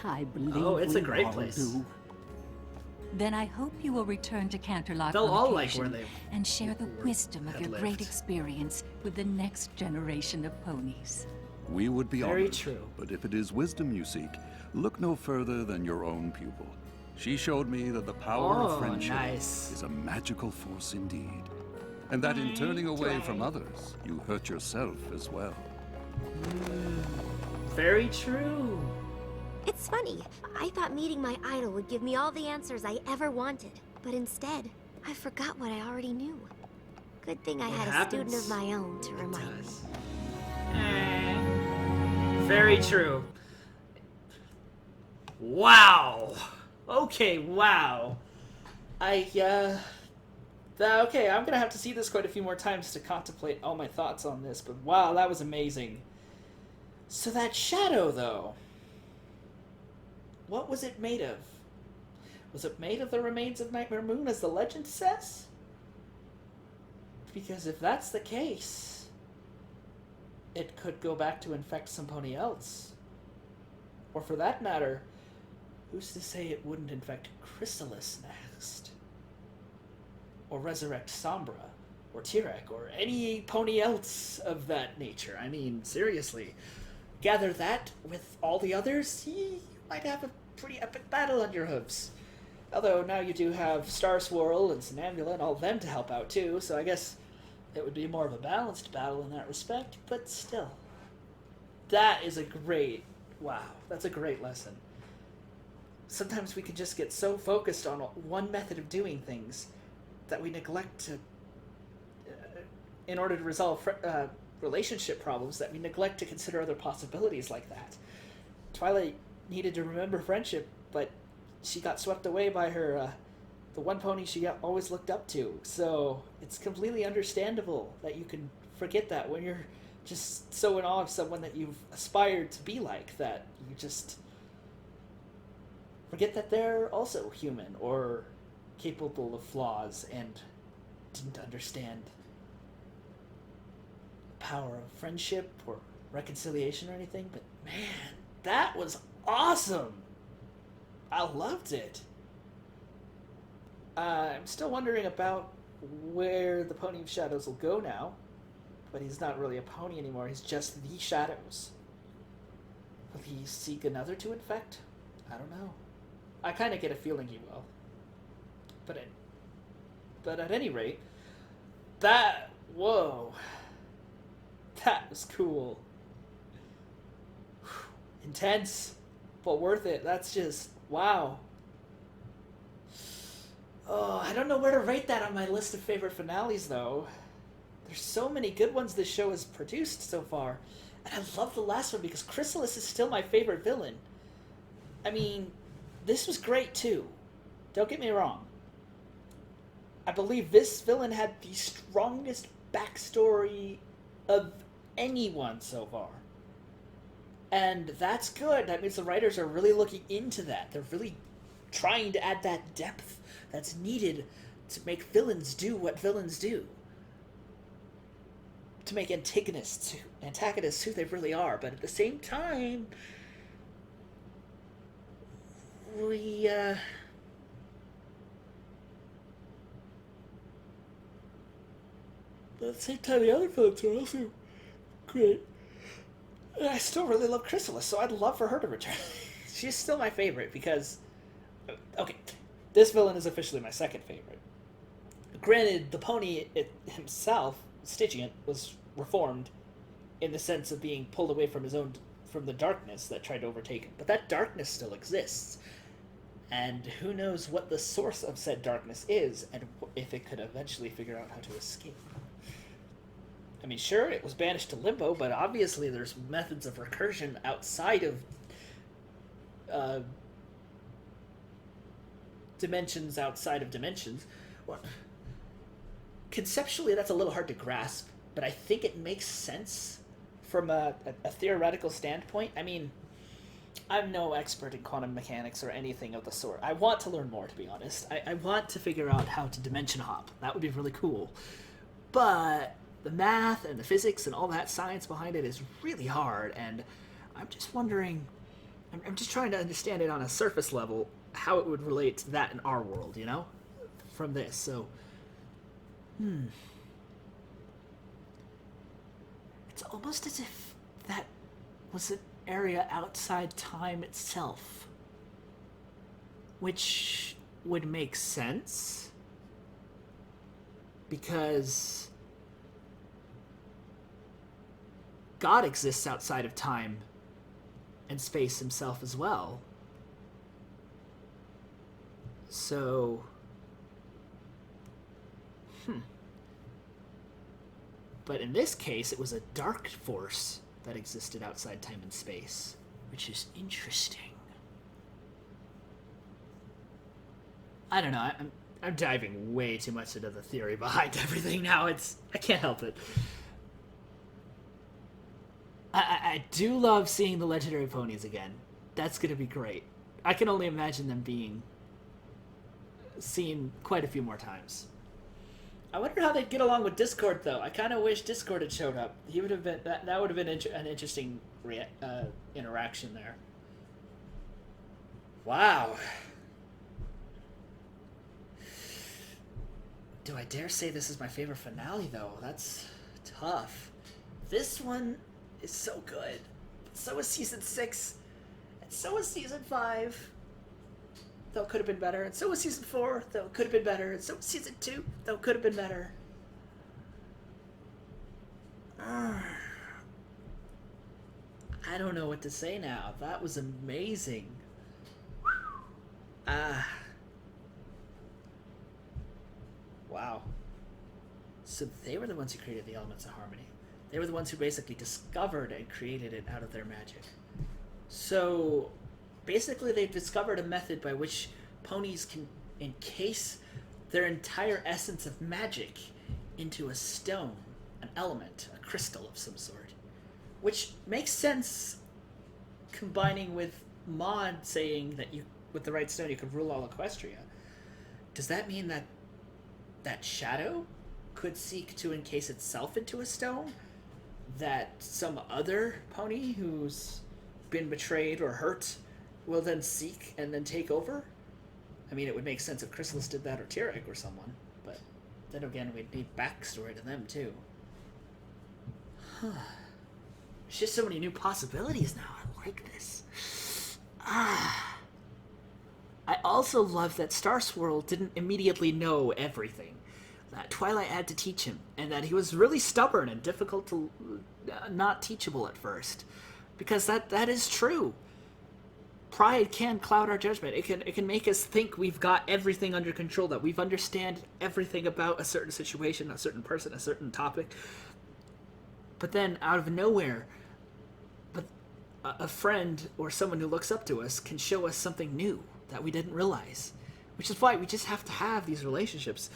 I believe Oh, it's a we great all place. do. Then I hope you will return to Canterlot They'll on all like occasion where they and share the wisdom of had your lived. great experience with the next generation of ponies. We would be Very honored. true. But if it is wisdom you seek, look no further than your own pupil. She showed me that the power Oh, of friendship nice. is a magical force indeed. And that in turning away from others, you hurt yourself as well. Very true. It's funny. I thought meeting my idol would give me all the answers I ever wanted. But instead, I forgot what I already knew. Good thing I It had a happens. student of my own to remind me. Very true. Wow. Okay, wow. Okay, I'm gonna have to see this quite a few more times to contemplate all my thoughts on this, but wow, that was amazing. So that shadow, though, what was it made of? Was it made of the remains of Nightmare Moon, as the legend says? Because if that's the case, it could go back to infect somebody else. Or for that matter, who's to say it wouldn't infect Chrysalis next? Or resurrect Sombra, or Tirek, or any pony else of that nature? I mean, seriously. Gather that with all the others, you might have a pretty epic battle on your hooves. Although now you do have Star Swirl and Somnambula and all of them to help out too, so I guess it would be more of a balanced battle in that respect, but still. That is a great, wow, that's a great lesson. Sometimes we can just get so focused on one method of doing things that we neglect to, in order to resolve relationship problems, that we neglect to consider other possibilities like that. Twilight needed to remember friendship, but she got swept away by her, the one pony she always looked up to. So it's completely understandable that you can forget that when you're just so in awe of someone that you've aspired to be like, that you just forget that they're also human or capable of flaws and didn't understand the power of friendship or reconciliation or anything. But man, that was awesome! I loved it. I'm still wondering about where the Pony of Shadows will go now, but he's not really a pony anymore, he's just the Shadows. Will he seek another to infect? I don't know. I kind of get a feeling he will. But at any rate, that, whoa, that was cool. Intense, but worth it. That's just, wow. Oh, I don't know where to rate that on my list of favorite finales, though. There's so many good ones this show has produced so far. And I love the last one because Chrysalis is still my favorite villain. I mean, this was great, too. Don't get me wrong. I believe this villain had the strongest backstory of anyone so far. And that's good. That means the writers are really looking into that. They're really trying to add that depth that's needed to make villains do what villains do. To make antagonists who they really are. But at the same time, but at the same time, the other villains are also great. And I still really love Chrysalis, so I'd love for her to return. She's still my favorite because... Okay, this villain is officially my second favorite. Granted, the pony himself, Stygiant, was reformed in the sense of being pulled away from from the darkness that tried to overtake him. But that darkness still exists. And who knows what the source of said darkness is, and if it could eventually figure out how to escape. I mean, sure, it was banished to Limbo, but obviously there's methods of recursion outside of dimensions outside of dimensions. Well, conceptually, that's a little hard to grasp, but I think it makes sense from a theoretical standpoint. I mean, I'm no expert in quantum mechanics or anything of the sort. I want to learn more, to be honest. I want to figure out how to dimension hop. That would be really cool. But the math and the physics and all that science behind it is really hard, and I'm just wondering, I'm just trying to understand it on a surface level, how it would relate to that in our world, you know? From this, so... It's almost as if that was an area outside time itself. Which would make sense, because God exists outside of time and space himself as well. So... But in this case, it was a dark force that existed outside time and space, which is interesting. I don't know, I'm diving way too much into the theory behind everything now. I can't help it. I do love seeing the legendary ponies again. That's gonna be great. I can only imagine them being seen quite a few more times. I wonder how they'd get along with Discord, though. I kind of wish Discord had showed up. He would have been that would have been an interesting interaction there. Wow. Do I dare say this is my favorite finale, though? That's tough. This one is so good. So is Season 6. And so is Season 5. Though it could have been better. And so was Season 4. Though it could have been better. And so was Season 2. Though it could have been better. I don't know what to say now. That was amazing. Wow. So they were the ones who created the elements of harmony. They were the ones who basically discovered and created it out of their magic. So basically they've discovered a method by which ponies can encase their entire essence of magic into a stone, an element, a crystal of some sort. Which makes sense combining with Maud saying that you, with the right stone, you could rule all Equestria. Does that mean that that shadow could seek to encase itself into a stone? That some other pony who's been betrayed or hurt will then seek and then take over? I mean, it would make sense if Chrysalis did that, or Tyrek or someone, but then again, we'd need backstory to them too. There's just so many new possibilities now. I like this. I also love that Star Swirl didn't immediately know everything. That Twilight had to teach him, and that he was really stubborn and difficult to not teachable at first. Because that is true. Pride can cloud our judgment. It can make us think we've got everything under control, that we've understand everything about a certain situation, a certain person, a certain topic. But then, out of nowhere, a friend or someone who looks up to us can show us something new that we didn't realize. Which is why we just have to have these relationships,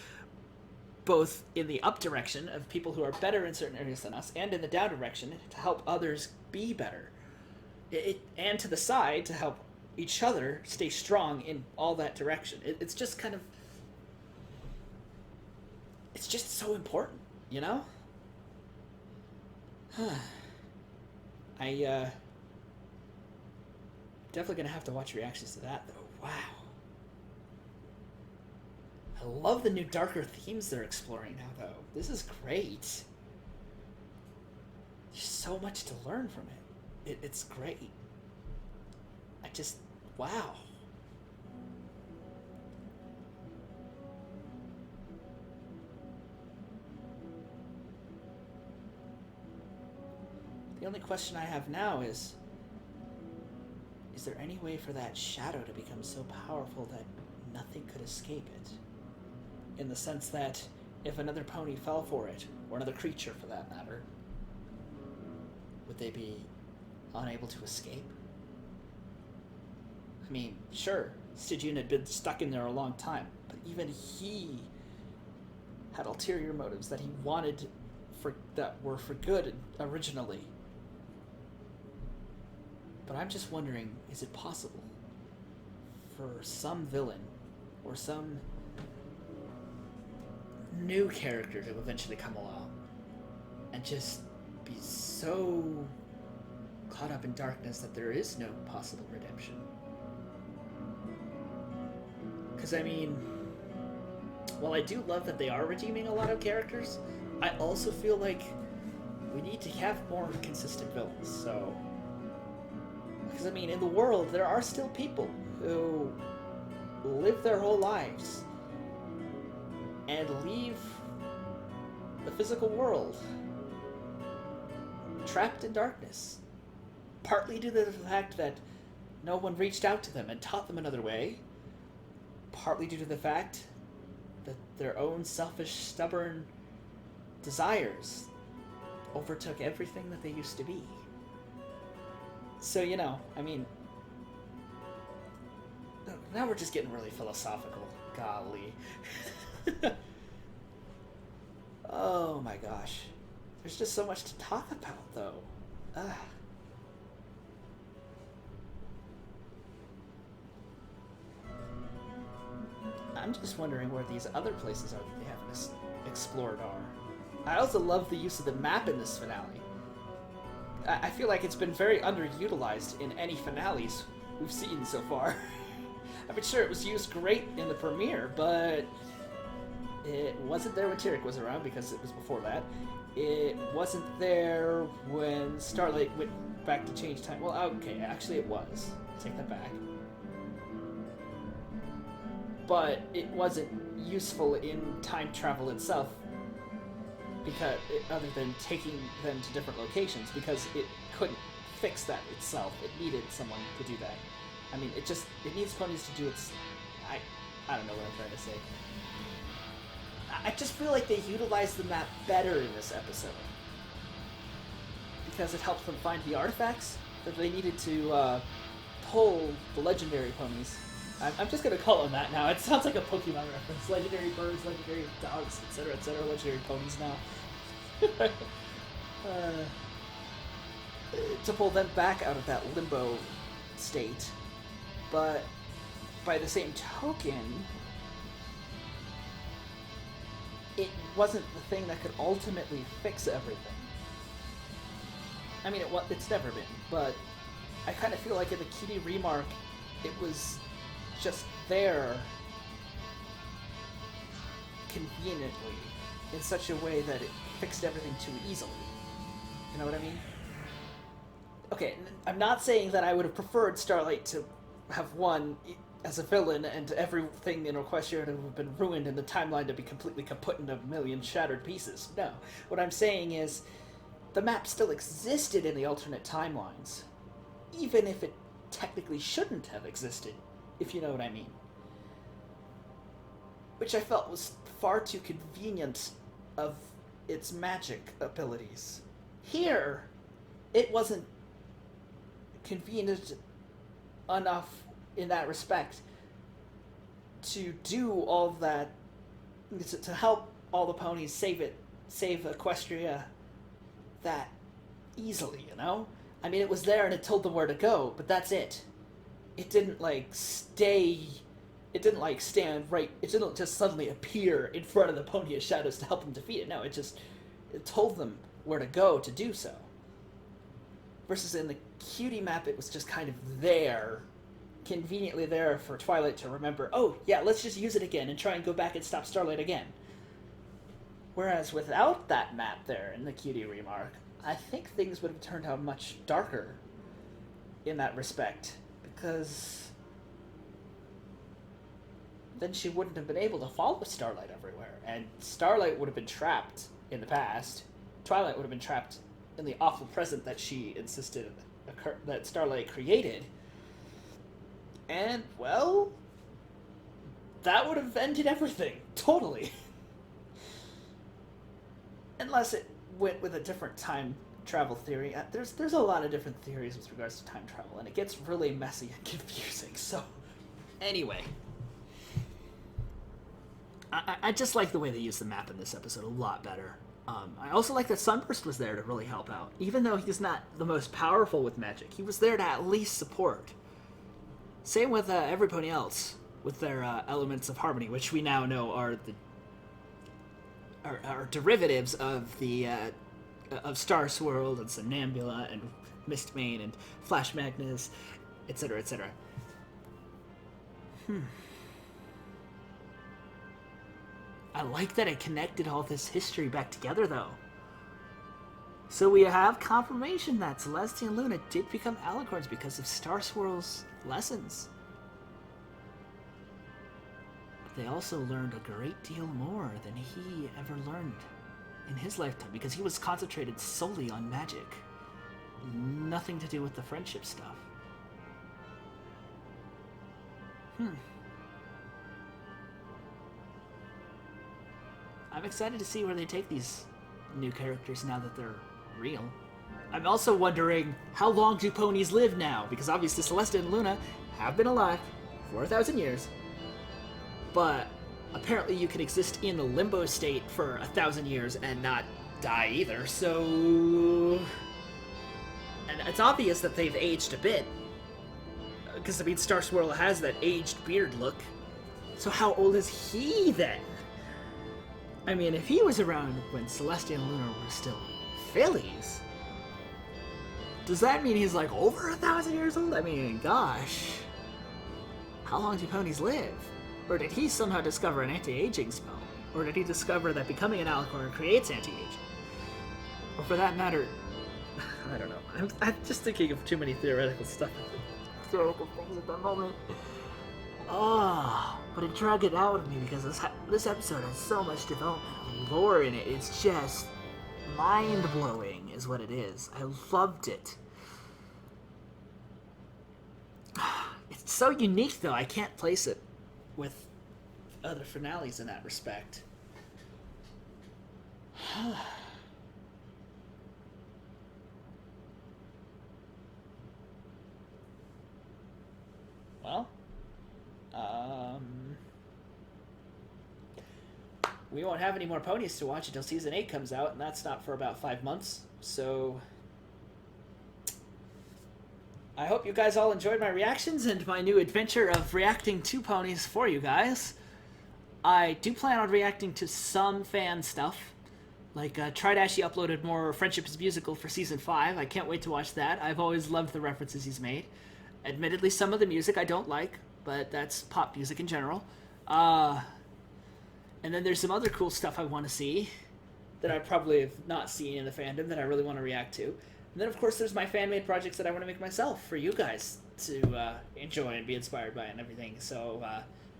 both in the up direction of people who are better in certain areas than us, and in the down direction to help others be better. And to the side to help each other stay strong in all that direction. It's just kind of... It's just so important, you know? Definitely gonna have to watch reactions to that, though. Wow. I love the new darker themes they're exploring now, though. This is great. There's so much to learn from it. It's great. I just... wow. The only question I have now is there any way for that shadow to become so powerful that nothing could escape it? In the sense that if another pony fell for it, or another creature for that matter, would they be unable to escape? I mean, sure, Stygian had been stuck in there a long time, but even he had ulterior motives that he wanted that were for good originally. But I'm just wondering, is it possible for some villain or some new character to eventually come along and just be so caught up in darkness that there is no possible redemption? Because, I mean, while I do love that they are redeeming a lot of characters, I also feel like we need to have more consistent villains, so... Because, I mean, in the world, there are still people who live their whole lives and leave the physical world trapped in darkness. Partly due to the fact that no one reached out to them and taught them another way. Partly due to the fact that their own selfish, stubborn desires overtook everything that they used to be. So, you know, I mean, now we're just getting really philosophical. Golly. Oh my gosh. There's just so much to talk about, though. I'm just wondering where these other places are that they haven't explored are. I also love the use of the map in this finale. I feel like it's been very underutilized in any finales we've seen so far. I mean, sure, it was used great in the premiere, but it wasn't there when Tyrek was around because it was before that. It wasn't there when Starlight went back to change time. Well, okay, actually it was. Take that back. But it wasn't useful in time travel itself, because other than taking them to different locations, because it couldn't fix that itself. It needed someone to do that. I mean, it needs ponies to do its... I don't know what I'm trying to say. I just feel like they utilized the map better in this episode, because it helped them find the artifacts that they needed to pull the legendary ponies. I'm just gonna call them that now. It sounds like a Pokemon reference. Legendary birds, legendary dogs, etc., legendary ponies now. To pull them back out of that limbo state. But by the same token, it wasn't the thing that could ultimately fix everything. I mean, it's never been, but I kind of feel like in the Cutie remark, it was just there conveniently in such a way that it fixed everything too easily. You know what I mean? Okay, I'm not saying that I would have preferred Starlight to have won as a villain and everything in Equestria to have been ruined and the timeline to be completely kaput in a million shattered pieces. No. What I'm saying is, the map still existed in the alternate timelines, even if it technically shouldn't have existed, if you know what I mean. Which I felt was far too convenient of its magic abilities. Here, it wasn't convenient enough in that respect to do all of that, to help all the ponies save Equestria that easily, you know? I mean, it was there and it told them where to go, but that's it. It didn't stand right, it didn't just suddenly appear in front of the Pony of Shadows to help them defeat it. No, it told them where to go to do so. Versus in the Cutie map, it was just kind of there, conveniently there for Twilight to remember, oh, yeah, let's just use it again and try and go back and stop Starlight again. Whereas without that map there in the Cutie remark, I think things would have turned out much darker in that respect, because then she wouldn't have been able to follow Starlight everywhere, and Starlight would have been trapped in the past. Twilight would have been trapped in the awful present that she insisted that Starlight created. And, well, that would have ended everything, totally. Unless it went with a different time travel theory. There's a lot of different theories with regards to time travel, and it gets really messy and confusing, so... Anyway. I just like the way they used the map in this episode a lot better. I also like that Sunburst was there to really help out. Even though he's not the most powerful with magic, he was there to at least support. Same with everybody else, with their elements of harmony, which we now know are derivatives of the of Star Swirl and Somnambula and Mistmane and Flash Magnus, etc., etc. I like that it connected all this history back together, though. So we have confirmation that Celestia and Luna did become alicorns because of Star Swirl's lessons. But they also learned a great deal more than he ever learned in his lifetime, because he was concentrated solely on magic. Nothing to do with the friendship stuff. I'm excited to see where they take these new characters now that they're real. I'm also wondering, how long do ponies live now? Because obviously Celestia and Luna have been alive for 1,000 years. But apparently you can exist in the limbo state for 1,000 years and not die either, so... And it's obvious that they've aged a bit. Because, I mean, Star Swirl has that aged beard look. So how old is he then? I mean, if he was around when Celestia and Luna were still fillies, does that mean he's like over 1,000 years old? I mean, gosh. how long do ponies live? Or did he somehow discover an anti-aging spell? Or did he discover that becoming an alicorn creates anti-aging? Or for that matter, I don't know. I'm just thinking of too many theoretical stuff. Theoretical things at the moment. Oh, but it dragged it out of me because this episode has so much development of lore in it. It's just mind-blowing is what it is. I loved it. It's so unique, though. I can't place it with other finales in that respect. Well, we won't have any more ponies to watch until Season 8 comes out, and that's not for about 5 months, so I hope you guys all enjoyed my reactions and my new adventure of reacting to ponies for you guys. I do plan on reacting to some fan stuff, like Tridashi uploaded more Friendship is Musical for Season 5. I can't wait to watch that. I've always loved the references he's made. Admittedly, some of the music I don't like, but that's pop music in general. And then there's some other cool stuff I want to see that I probably have not seen in the fandom that I really want to react to. And then, of course, there's my fan-made projects that I want to make myself for you guys to enjoy and be inspired by and everything. So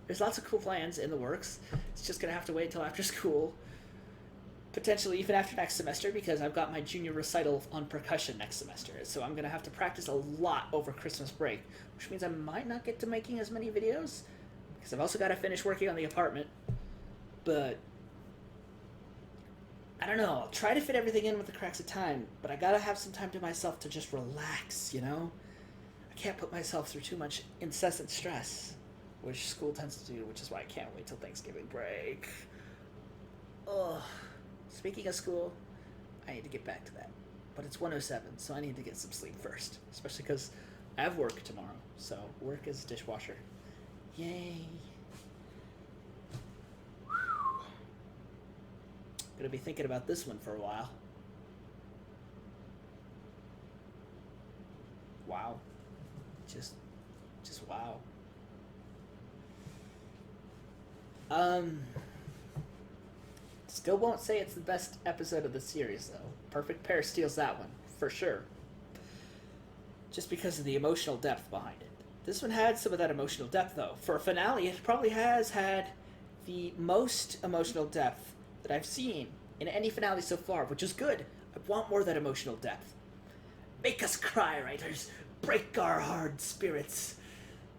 there's lots of cool plans in the works. It's just going to have to wait until after school. Potentially even after next semester, because I've got my junior recital on percussion next semester. So I'm going to have to practice a lot over Christmas break, which means I might not get to making as many videos, because I've also got to finish working on the apartment. But I don't know, I'll try to fit everything in with the cracks of time, but I gotta have some time to myself to just relax, you know? I can't put myself through too much incessant stress, which school tends to do, which is why I can't wait till Thanksgiving break. Ugh. Speaking of school, I need to get back to that. But it's 1:07, so I need to get some sleep first, especially because I have work tomorrow, so work as a dishwasher. Yay. Gonna be thinking about this one for a while. Wow. Just wow. Still won't say it's the best episode of the series, though. Perfect Pair steals that one, for sure. Just because of the emotional depth behind it. This one had some of that emotional depth, though. For a finale, it probably has had the most emotional depth that I've seen in any finale so far, which is good. I want more of that emotional depth. Make us cry, writers. Break our hard spirits.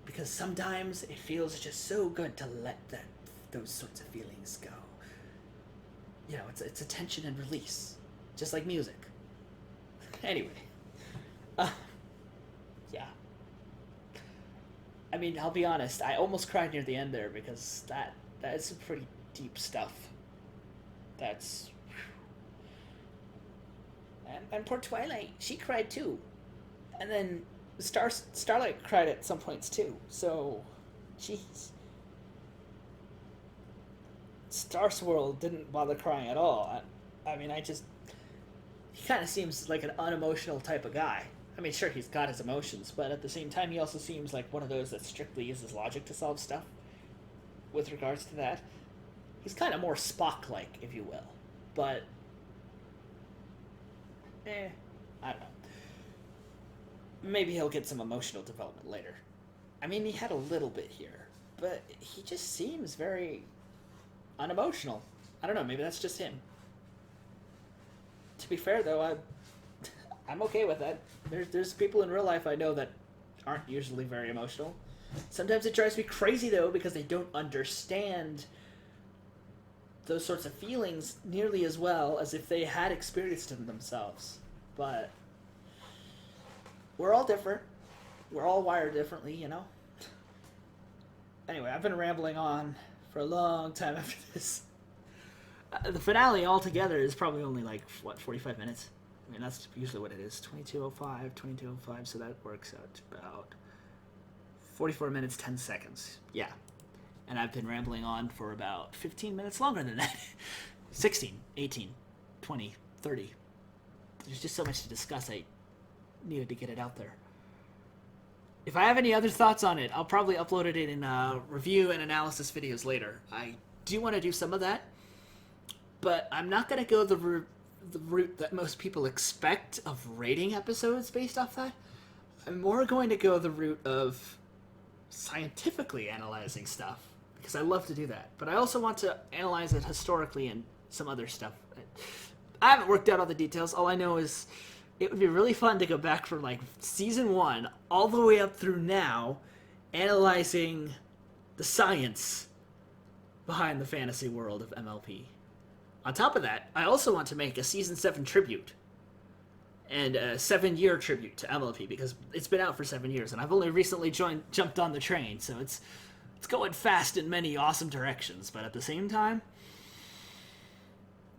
Because sometimes it feels just so good to let those sorts of feelings go. You know, it's a tension and release. Just like music. Anyway. Yeah. I mean, I'll be honest, I almost cried near the end there because that is some pretty deep stuff. That's... And poor Twilight, she cried too. And then Starlight cried at some points too, so... Jeez. Star Swirl didn't bother crying at all. I mean, he kind of seems like an unemotional type of guy. I mean, sure, he's got his emotions, but at the same time, he also seems like one of those that strictly uses logic to solve stuff. With regards to that, he's kind of more Spock-like, if you will. But, I don't know. Maybe he'll get some emotional development later. I mean, he had a little bit here, but he just seems very unemotional. I don't know, maybe that's just him. To be fair, though, I'm okay with that. There's people in real life I know that aren't usually very emotional. Sometimes it drives me crazy, though, because they don't understand those sorts of feelings nearly as well as if they had experienced them themselves. But we're all different. We're all wired differently, you know? Anyway, I've been rambling on for a long time after this. The finale altogether is probably only like, what, 45 minutes? I mean, that's usually what it is. 22:05, so that works out to about 44 minutes, 10 seconds. Yeah. And I've been rambling on for about 15 minutes longer than that. 16, 18, 20, 30. There's just so much to discuss, I needed to get it out there. if I have any other thoughts on it, I'll probably upload it in review and analysis videos later. I do want to do some of that, but I'm not going to go the route that most people expect of rating episodes based off that. I'm more going to go the route of scientifically analyzing stuff, because I love to do that. But I also want to analyze it historically and some other stuff. I haven't worked out all the details. All I know is it would be really fun to go back from like season 1 all the way up through now, analyzing the science behind the fantasy world of MLP. On top of that, I also want to make a season 7 tribute and a 7-year tribute to MLP, because it's been out for 7 years and I've only recently jumped on the train, so it's going fast in many awesome directions. But at the same time,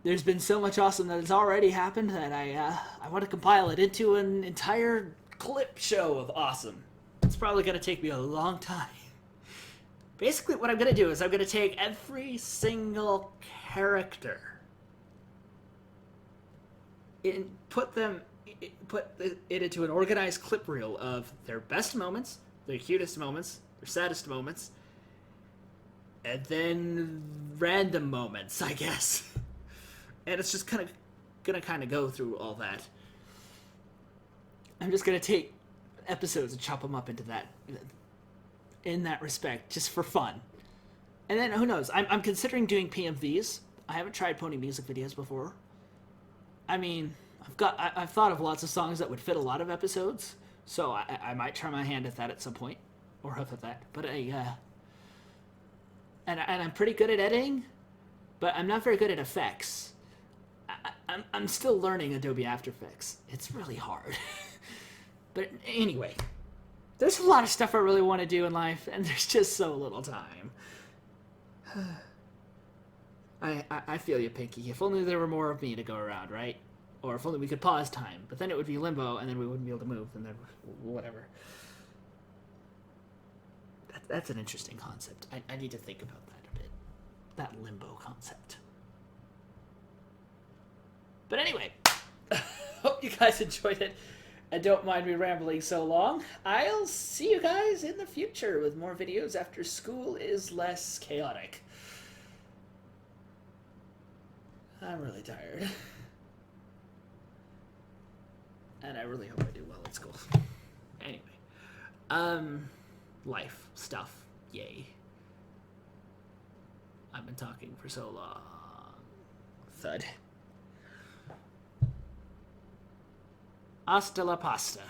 there's been so much awesome that has already happened that I want to compile it into an entire clip show of awesome. It's probably going to take me a long time. Basically, what I'm going to do is I'm going to take every single character and put it into an organized clip reel of their best moments, their cutest moments, their saddest moments, and then random moments, I guess. And it's just gonna go through all that. I'm just gonna take episodes and chop them up into that, in that respect, just for fun. And then who knows? I'm considering doing PMVs. I haven't tried pony music videos before. I mean, I've thought of lots of songs that would fit a lot of episodes, so I might try my hand at that at some point, or hope at that. But and I'm pretty good at editing, but I'm not very good at effects. I'm still learning Adobe After Effects. It's really hard. But anyway, there's a lot of stuff I really want to do in life, and there's just so little time. I feel you, Pinky. If only there were more of me to go around, right? Or if only we could pause time. But then it would be limbo, and then we wouldn't be able to move, and then whatever. That's an interesting concept. I need to think about that a bit. That limbo concept. But anyway, hope you guys enjoyed it, and don't mind me rambling so long. I'll see you guys in the future with more videos after school is less chaotic. I'm really tired. And I really hope I do well at school. Anyway, life stuff, yay. I've been talking for so long. Thud. Hasta la pasta.